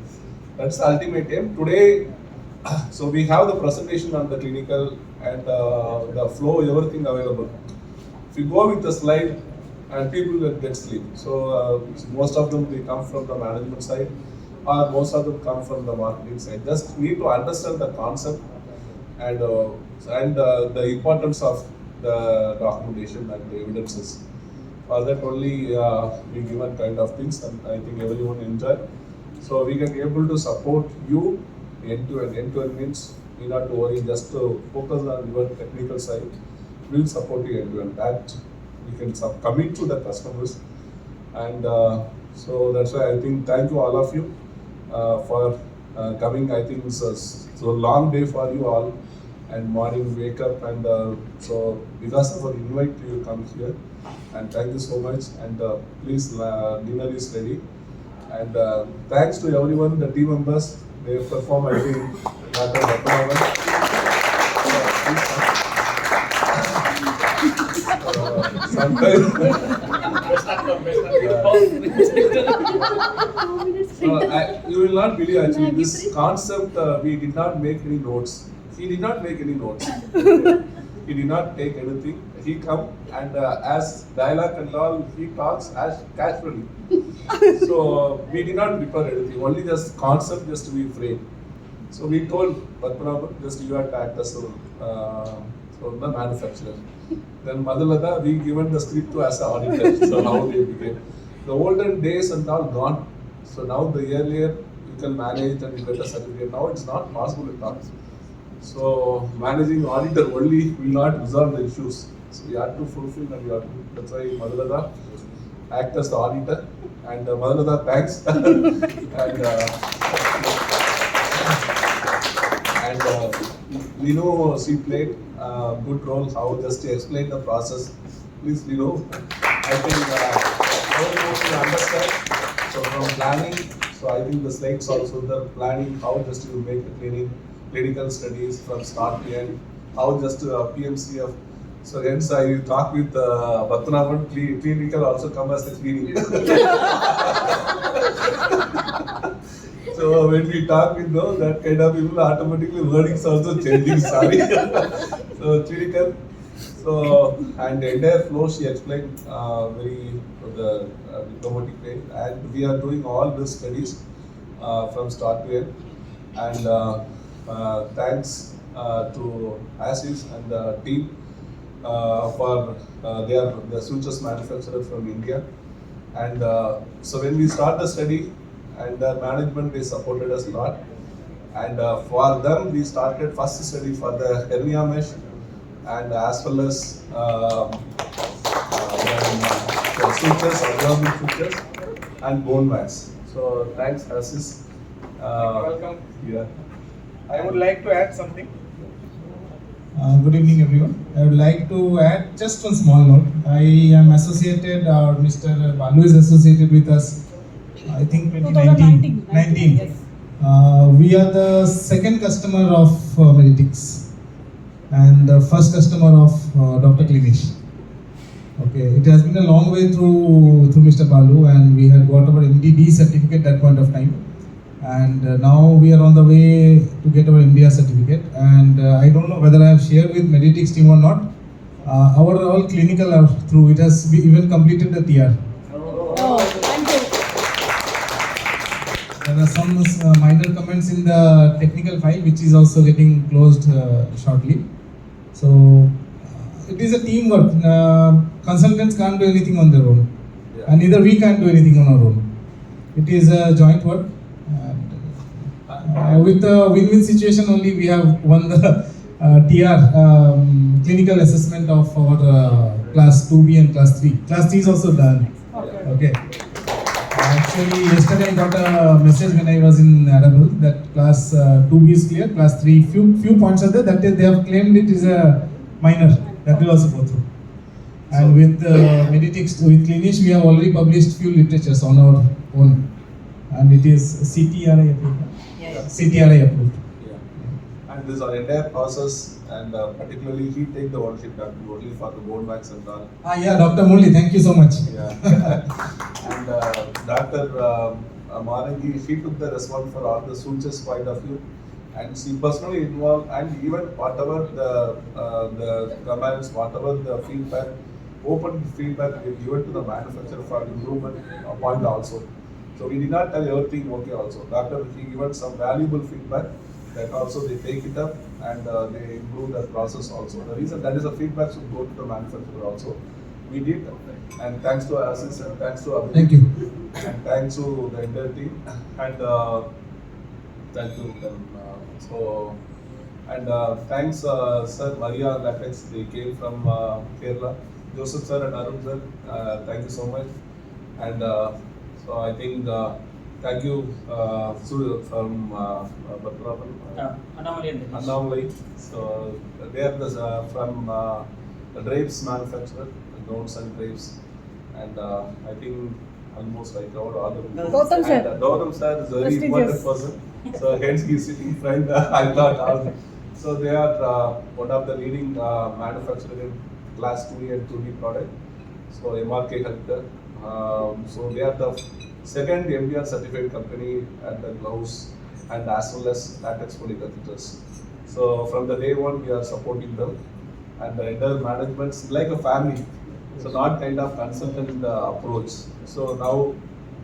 That's the ultimate aim. Today, so we have the presentation on the clinical and the flow, everything available. If you go with the slide, and people will get sleep. So most of them, they come from the management side, or most of them come from the marketing side. Just need to understand the concept and the importance of the documentation and the evidences. For that only we given kind of things, and I think everyone enjoy. So we can be able to support you end to end. End to end means you not to worry, just to focus on your technical side. We'll support you end to end. That we can commit to the customers, and so that's why I think thank you all of you for coming. I think it's a long day for you all, and morning wake up, and so because of our invite you come here, and thank you so much, and please dinner is ready, and thanks to everyone, the team members, they perform I think sometimes you will not believe actually this concept. We did not make any notes. He did not make any notes. He did not take anything. He come and as dialogue and all, he talks as casually. So we did not prepare anything. Only just concept just to be framed. So we told Padmanabhan, just you have to act as so the manufacturer. Then Madhulada, we given the script to as an auditor. So how they became. The olden days and all gone. So now the earlier you can manage and you get a certificate. Now it's not possible at all. So managing auditor only will not resolve the issues. So you have to fulfill and you have to. That's why Madhulada act as the auditor. And Madhulada, thanks. and Lino, she played a good role. How just to explain the process. Please, Lino. I think everyone will understand. So from planning, so I think the slides also the planning, how just you make the clinical studies from start to end, how just PMCF. So hence I talk with Padmanabhan, clinical also come as a cleaning. So when we talk with that kind of people, automatically wordings also changing. Sorry. So clinical. So and the entire flow she explained very the diplomatic way, and we are doing all the studies from start to end. And thanks to Asis and the team for they are the sutures manufacturer from India. And so when we start the study, and the management, they supported us a lot. And for them, we started first study for the hernia mesh, and as well as the sutures, abdominal sutures, and bone mass. So thanks, Asis. Welcome. Yeah. I would like to add something. Good evening, everyone. I would like to add just one small note. I am associated, Mr. Balu is associated with us, I think 2019. Yes. We are the second customer of Meditix and the first customer of Dr. Klinisch. Okay, it has been a long way through Mr. Balu, and we had got our MDD certificate at that point of time, and now we are on the way to get our India certificate. And I don't know whether I have shared with Meditix team or not. Our all clinical are through. It has even completed the TR. Oh, thank you. There are some minor comments in the technical file, which is also getting closed shortly. So it is a teamwork. Consultants can't do anything on their own, and neither we can't do anything on our own. It is a joint work. And, with the win-win situation only, we have won the TR clinical assessment of our class 2B and class 3. Class 3 is also done. Okay. Actually, yesterday I got a message when I was in Arable that class 2B is clear, class 3 few points are there. That is, they have claimed it is a minor. That will also go through. And with Meditix, with Klinisch, we have already published few literatures on our own, and it is CTRI approved. CTRI approved. Yeah. And this our entire process, and particularly he take the ownership only for the bone wax and all. Yeah, Dr. Murli, thank you so much. Yeah. And Dr. Marangi, she took the response for all the sutures point of view, and she personally involved, and even whatever the comments, whatever the feedback, open feedback we given to the manufacturer for improvement point also. So we did not tell everything okay also. Doctor, he given some valuable feedback that also they take it up and they improve the process also. The reason that is a feedback should go to the manufacturer also. We did, and thanks to our assistant, thanks to our thank you, and thanks to the entire team, and thank you them. Thanks Sir Maria and Latex, they came from Kerala. Joseph sir and Arun sir, thank you so much. And so I think thank you from Annamalai. So they are from the drapes manufacturer, gowns and drapes, and I think almost I covered all of them. Gautam sir. And Gautam sir is a very important person, so hence he is sitting in front. I thought all. So they are one of the leading manufacturer in class 2A and 2B product. So MRK Health. So they are the second MDR certified company at the gloves and as well as latex polycatheters. So from the day one we are supporting them, and the entire management is like a family. So not kind of consultant approach. So now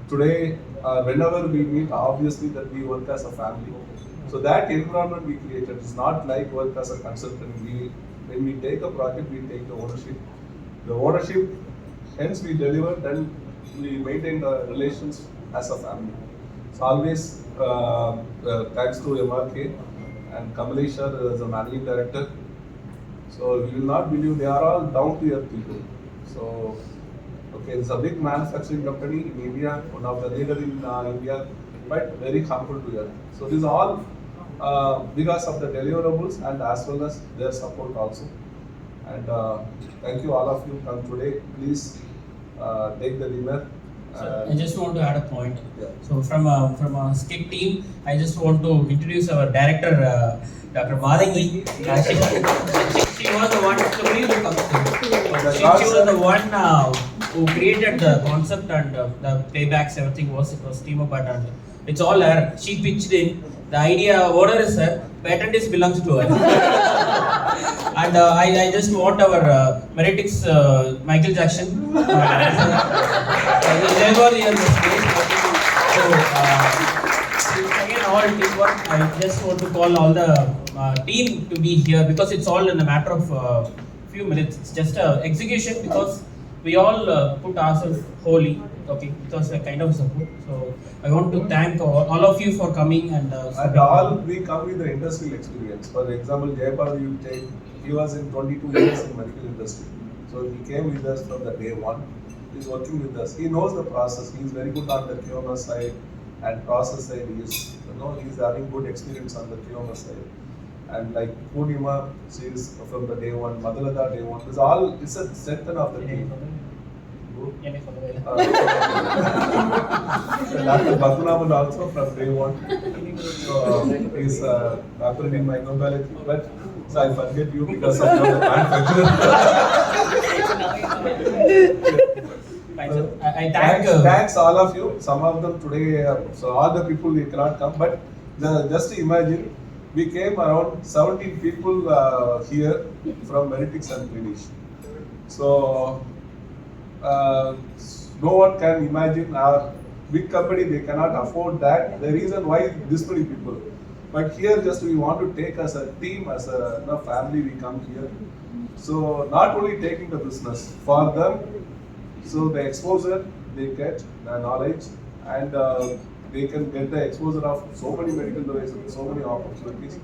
today whenever we meet, obviously that we work as a family. So that environment we created is not like work as a consultant. When we take a project, we take the ownership. The ownership, hence we deliver, then we maintain the relations as a family. So always thanks to MRK and Kamalesh sir as the managing director. So you will not believe they are all down to earth people. So okay, it's a big manufacturing company in India, one of the leader in India, but very humble to earth. So these are all because of the deliverables and as well as their support also. And thank you all of you come today. Please take the dinner. So I just want to add a point. Yeah. So from a skip team, I just want to introduce our director, Dr. Madangi. She was the one. So please come. She was the one who created the concept, and the paybacks, everything was team up, and it's all her. She pitched in. The idea owner is her, patent is belongs to her. And I just want our Meditix Michael Jackson. They were in the space. So again, all teamwork. I just want to call all the team to be here because it's all in a matter of few minutes. It's just execution because we all put ourselves wholly. Okay, it was a kind of support. So I want to thank all of you for coming and all we come with the industrial experience. For example, Jayapal, you take, he was in 22 years in medical industry. So he came with us from the day one. He's working with us. He knows the process. He's very good on the QMS side and process side. He's having good experience on the QMS side. And like Purnima, she is from the day one. Madhulata day one. It's a strength of the team. Dr. Bhathunaman also from day one. So he's doctor in microbiology, but so I forget you because of the manufacturer. Fine, sir. I thank. Thanks all of you. Some of them today, so all the people they cannot come. But just imagine, we came around 17 people here from Meritix and Klinisch. So no one can imagine our big company, they cannot afford that. The reason why this many people. But here just we want to take as a team, as a family, we come here. So not only taking the business for them, so the exposure they get, the knowledge, and they can get the exposure of so many medical devices, so many opportunities,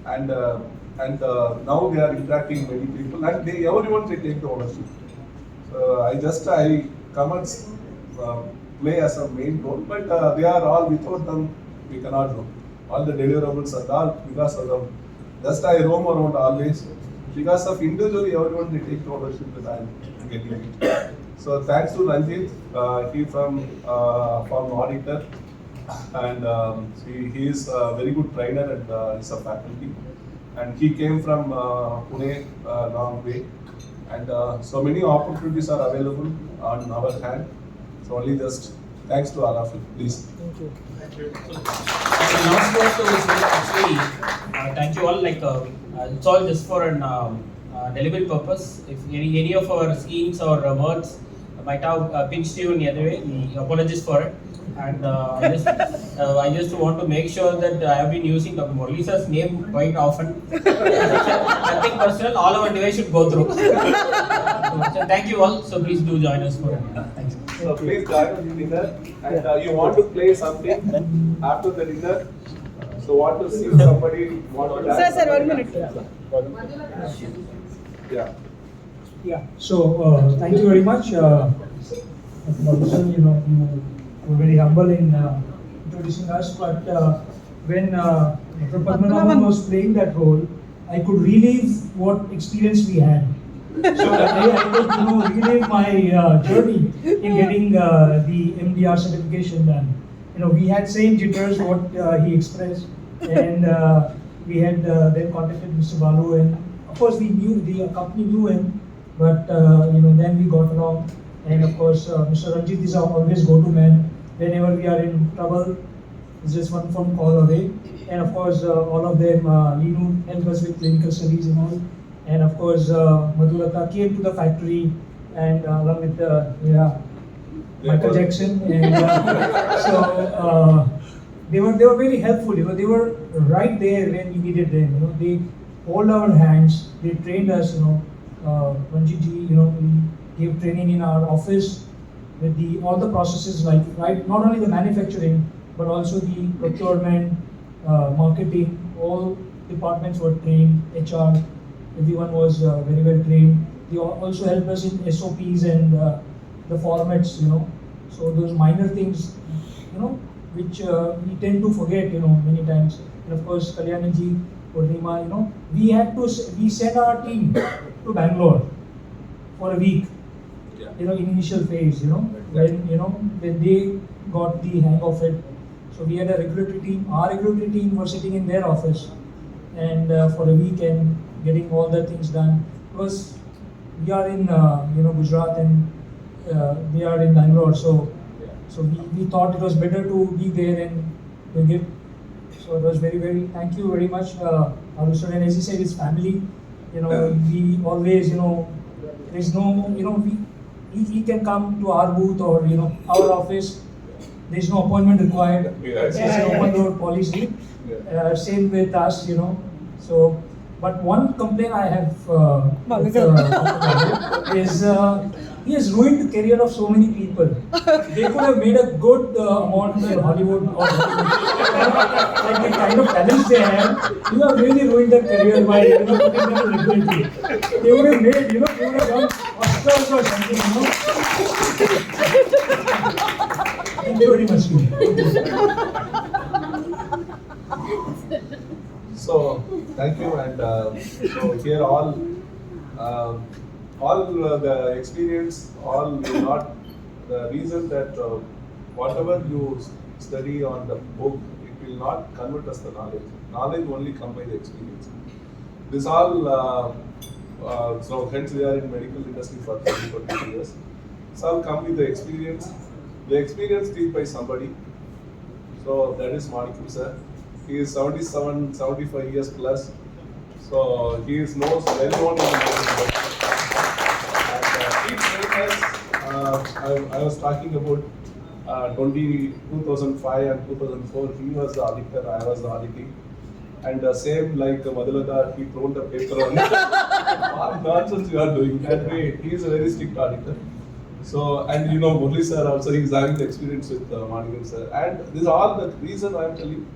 and now they are interacting with many people, and everyone they take the ownership. So I come and play as a main role, but they are all, without them we cannot do. All the deliverables are all because of them. Just I roam around always. Because of individually everyone they take the ownership that I am getting it. So thanks to Ranjit, he from auditor, and he is a very good trainer and is a faculty. And he came from Pune, long way. And so many opportunities are available on our hand. So only just thanks to all of you, please. Thank you. The last word is actually thank you all. It's all just for an deliberate purpose. If any of our schemes or words might have pinched you in the other way, we apologize for it. And I just want to make sure that I have been using Dr. Murali sir's name quite often. Nothing personal, all our devices should go through. So thank you all. So please do join us for thank you. So please join us in dinner. And you want to play something after the dinner? So want to see somebody want to dance? Sir, 1 minute. Yeah. Yeah. So thank you very much, Dr. Babusan. You were very humble in introducing us. But when Dr. Padmanabhan was playing that role, I could relive what experience we had. So I could relive my journey in getting the MDR certification done. We had same jitters what he expressed, and we had then contacted Mr. Balu, and of course we knew the company knew him, but then we got along, and of course Mr. Ranjit is our always go-to man whenever we are in trouble. It's just one phone call away, and of course all of them, Linu helped us with clinical studies and all, and of course Madhulata came to the factory and along with Michael Jackson, and so they were very helpful. They were right there when we needed them. They hold our hands. They trained us. Ranjit ji, we gave training in our office with all the processes, like not only the manufacturing but also the procurement, marketing. All departments were trained. HR, everyone was very well trained. They also helped us in SOPs and the formats, so those minor things, which we tend to forget, many times. And of course, Kalyani ji, Purnima, we sent our team to Bangalore for a week, in initial phase, when they got the hang of it. So we had a regulatory team. Our regulatory team was sitting in their office, and for a week and getting all the things done. Because we are in Gujarat and they are in Bangalore, so we thought it was better to be there and bring it. So it was very thank you very much, Alusar. And as you said, his family, we always, there's no, he can come to our booth or our office. There's no appointment required. It's an open door policy. Same with us, So, but one complaint I have is he has ruined the career of so many people. They could have made a good amount in Hollywood or like the kind of talents they have. You have really ruined their career by putting them in regulatory. They would have made, they would have done Oscars or something. Thank you very much. So thank you, and so here all the experience, all not the reason that whatever you study on the book, it will not convert us the knowledge. Knowledge only come by the experience. This all So hence we are in medical industry for 20 years. Some come with the experience. The experience is by somebody. So that is Manikum sir. He is 77, 75 years plus. So he is knows well known in the medical industry. And he trained us. I was talking about 2005 and 2004. He was the auditor. I was the auditing. And same like Madhulata, he thrown the paper on what nonsense you are doing. And he is a very strict auditor. So, and you know, Murli sir also, he is having the experience with Manikam sir. And this is all the reason I am telling.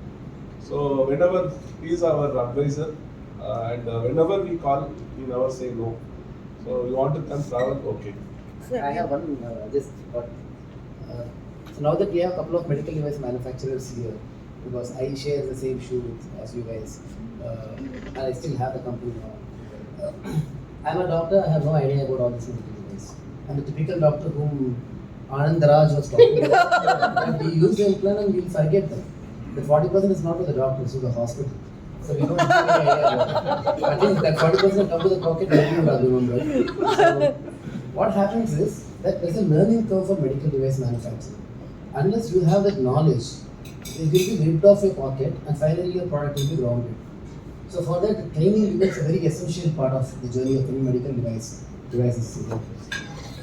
So, whenever he is our advisor, and whenever we call, he never say no. So, you want to come travel? Okay. I have one just thought. So now that we have a couple of medical device manufacturers here, because I share the same shoe as you guys, and I still have the company now. I'm a doctor, I have no idea about all this medical device. I'm a typical doctor whom Anand Raj was talking about. We use the implant and we'll forget them. The 40% is not to the doctor, it's to the hospital. So we don't have any idea about it. I think that 40% come to the pocket, nobody would have remembered. So what happens is that there's a learning curve for medical device manufacturing. Unless you have that knowledge, it will be ripped off your pocket and finally your product will be grounded. So for that, training is a very essential part of the journey of any medical devices.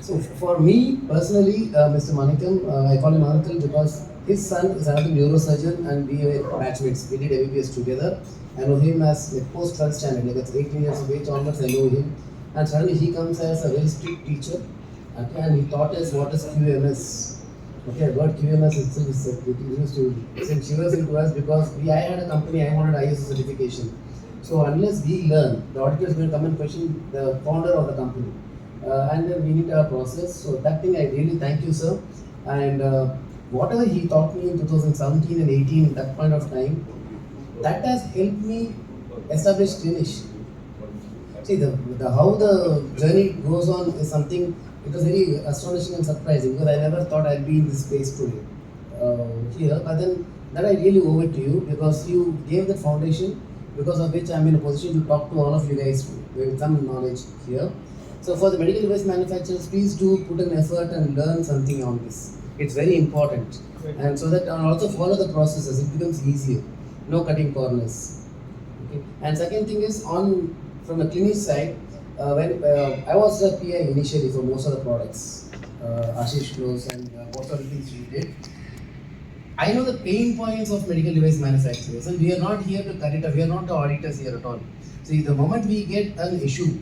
So for me personally, Mr. Manikam, I call him uncle because his son is another neurosurgeon and we were batchmates. We did MBBS together. I know him as a post-12th standard, like it's 18 years of age onwards, I know him. And suddenly he comes as a very strict teacher, okay, and he taught us what is QMS. Okay, word QMS itself is it used to send shivers into us because I had a company, I wanted ISO certification. So unless we learn, the auditor is going to come and question the founder of the company. And then we need a process. So that thing I really thank you, sir. And whatever he taught me in 2017 and 18 at that point of time, that has helped me establish Klinisch. See, how the journey goes on is something, it was very astonishing and surprising because I never thought I'd be in this space today here. But then that I really owe it to you because you gave the foundation because of which I'm in a position to talk to all of you guys with some knowledge here. So for the medical device manufacturers, please do put an effort and learn something on this. It's very important. And so that and also follow the processes, it becomes easier. No cutting corners. Okay. And second thing is from a Klinisch side, when I was a PI initially for most of the products, Ashish Close and most of the things we did. I know the pain points of medical device manufacturers, and we are not here to cut it off. We are not the auditors here at all. See, the moment we get an issue,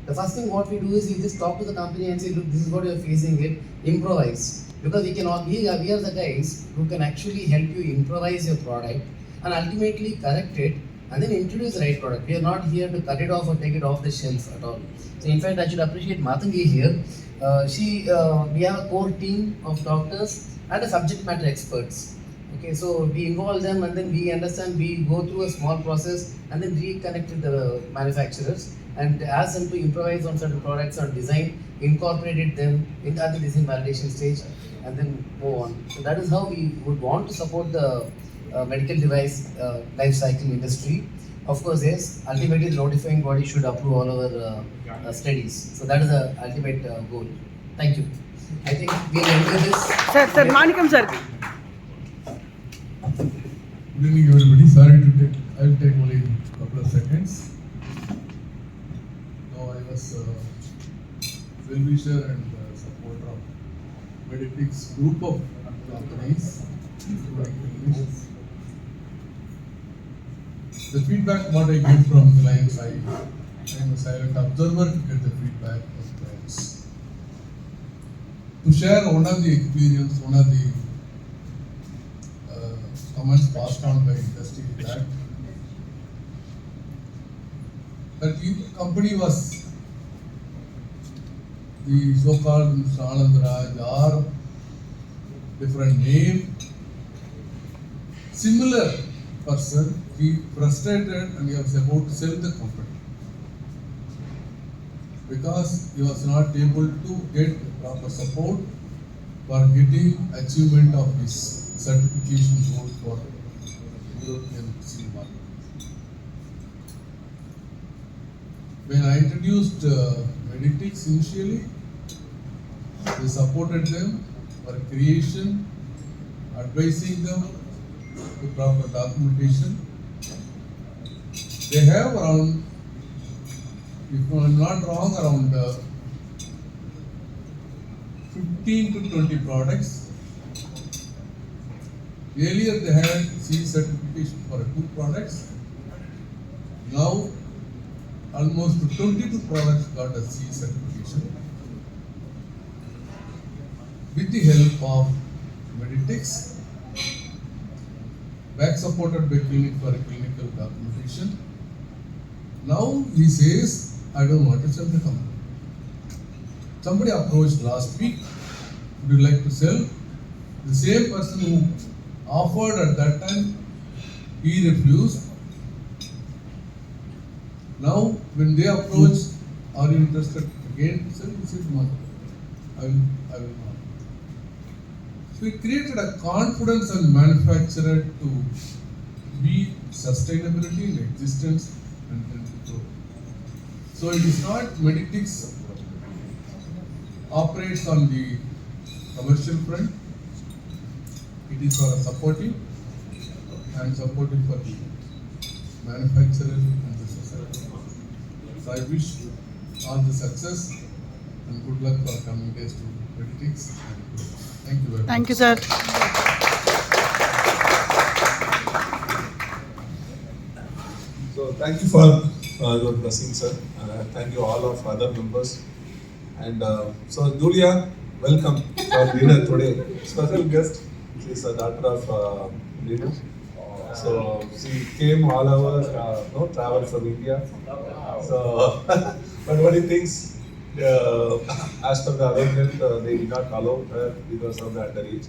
the first thing what we do is we just talk to the company and say, look, this is what you're facing it, improvise. Because we are the guys who can actually help you improvise your product and ultimately correct it and then introduce the right product. We are not here to cut it off or take it off the shelf at all. So in fact, I should appreciate Matangi here. We have a core team of doctors and subject matter experts. Okay, so we involve them and then we understand, we go through a small process and then reconnect with the manufacturers and ask them to improvise on certain products or design, incorporated them at the design validation stage and then move on. So that is how we would want to support the medical device life cycle industry. Of course, yes, ultimately the notifying body should approve all our studies. So that is the ultimate goal. Thank you. I think we'll end with this. Sir, Manikam sir. Good evening, everybody. Sorry to take, I will take only a couple of seconds. Now I was well-wisher and supporter of Meditix group of companies, including Klinisch. The feedback what I get from clients, I am a silent observer to get the feedback of clients. To share one of the experience, one of the comments passed on by industry that company was the so-called Mr. Anand Raj or different name, similar person, he frustrated and he was about to sell the company because he was not able to get proper support for getting achievement of his certification goal for European market. When I introduced Meditix initially, they supported them for creation, advising them to proper documentation. They have around, if I'm not wrong, around 15 to 20 products. Earlier they had CE certification for 2 products. Now almost 22 products got a CE certification. With the help of Meditix, back supported by clinic for clinical documentation. Now he says, I don't want to sell the company. Somebody approached last week, would you like to sell? The same person who offered at that time, he refused. Now, when they approached, are you interested again to sell? He said, no, I will not. So it created a confidence on manufacturer to be sustainability in existence and grow. So it is not Meditix operates on the commercial front. It is for a supporting and supporting for the manufacturer and the society. So I wish all the success and good luck for coming days to Meditix. Thank you very much. Thank you, sir. So thank you for your blessing, sir. Thank you all of other members. And so Julia, welcome for dinner today. Special guest. She is a daughter of Lina. So she came all over, travel from India. So, but what he thinks, as per the other health, they did not allow her because of the underage.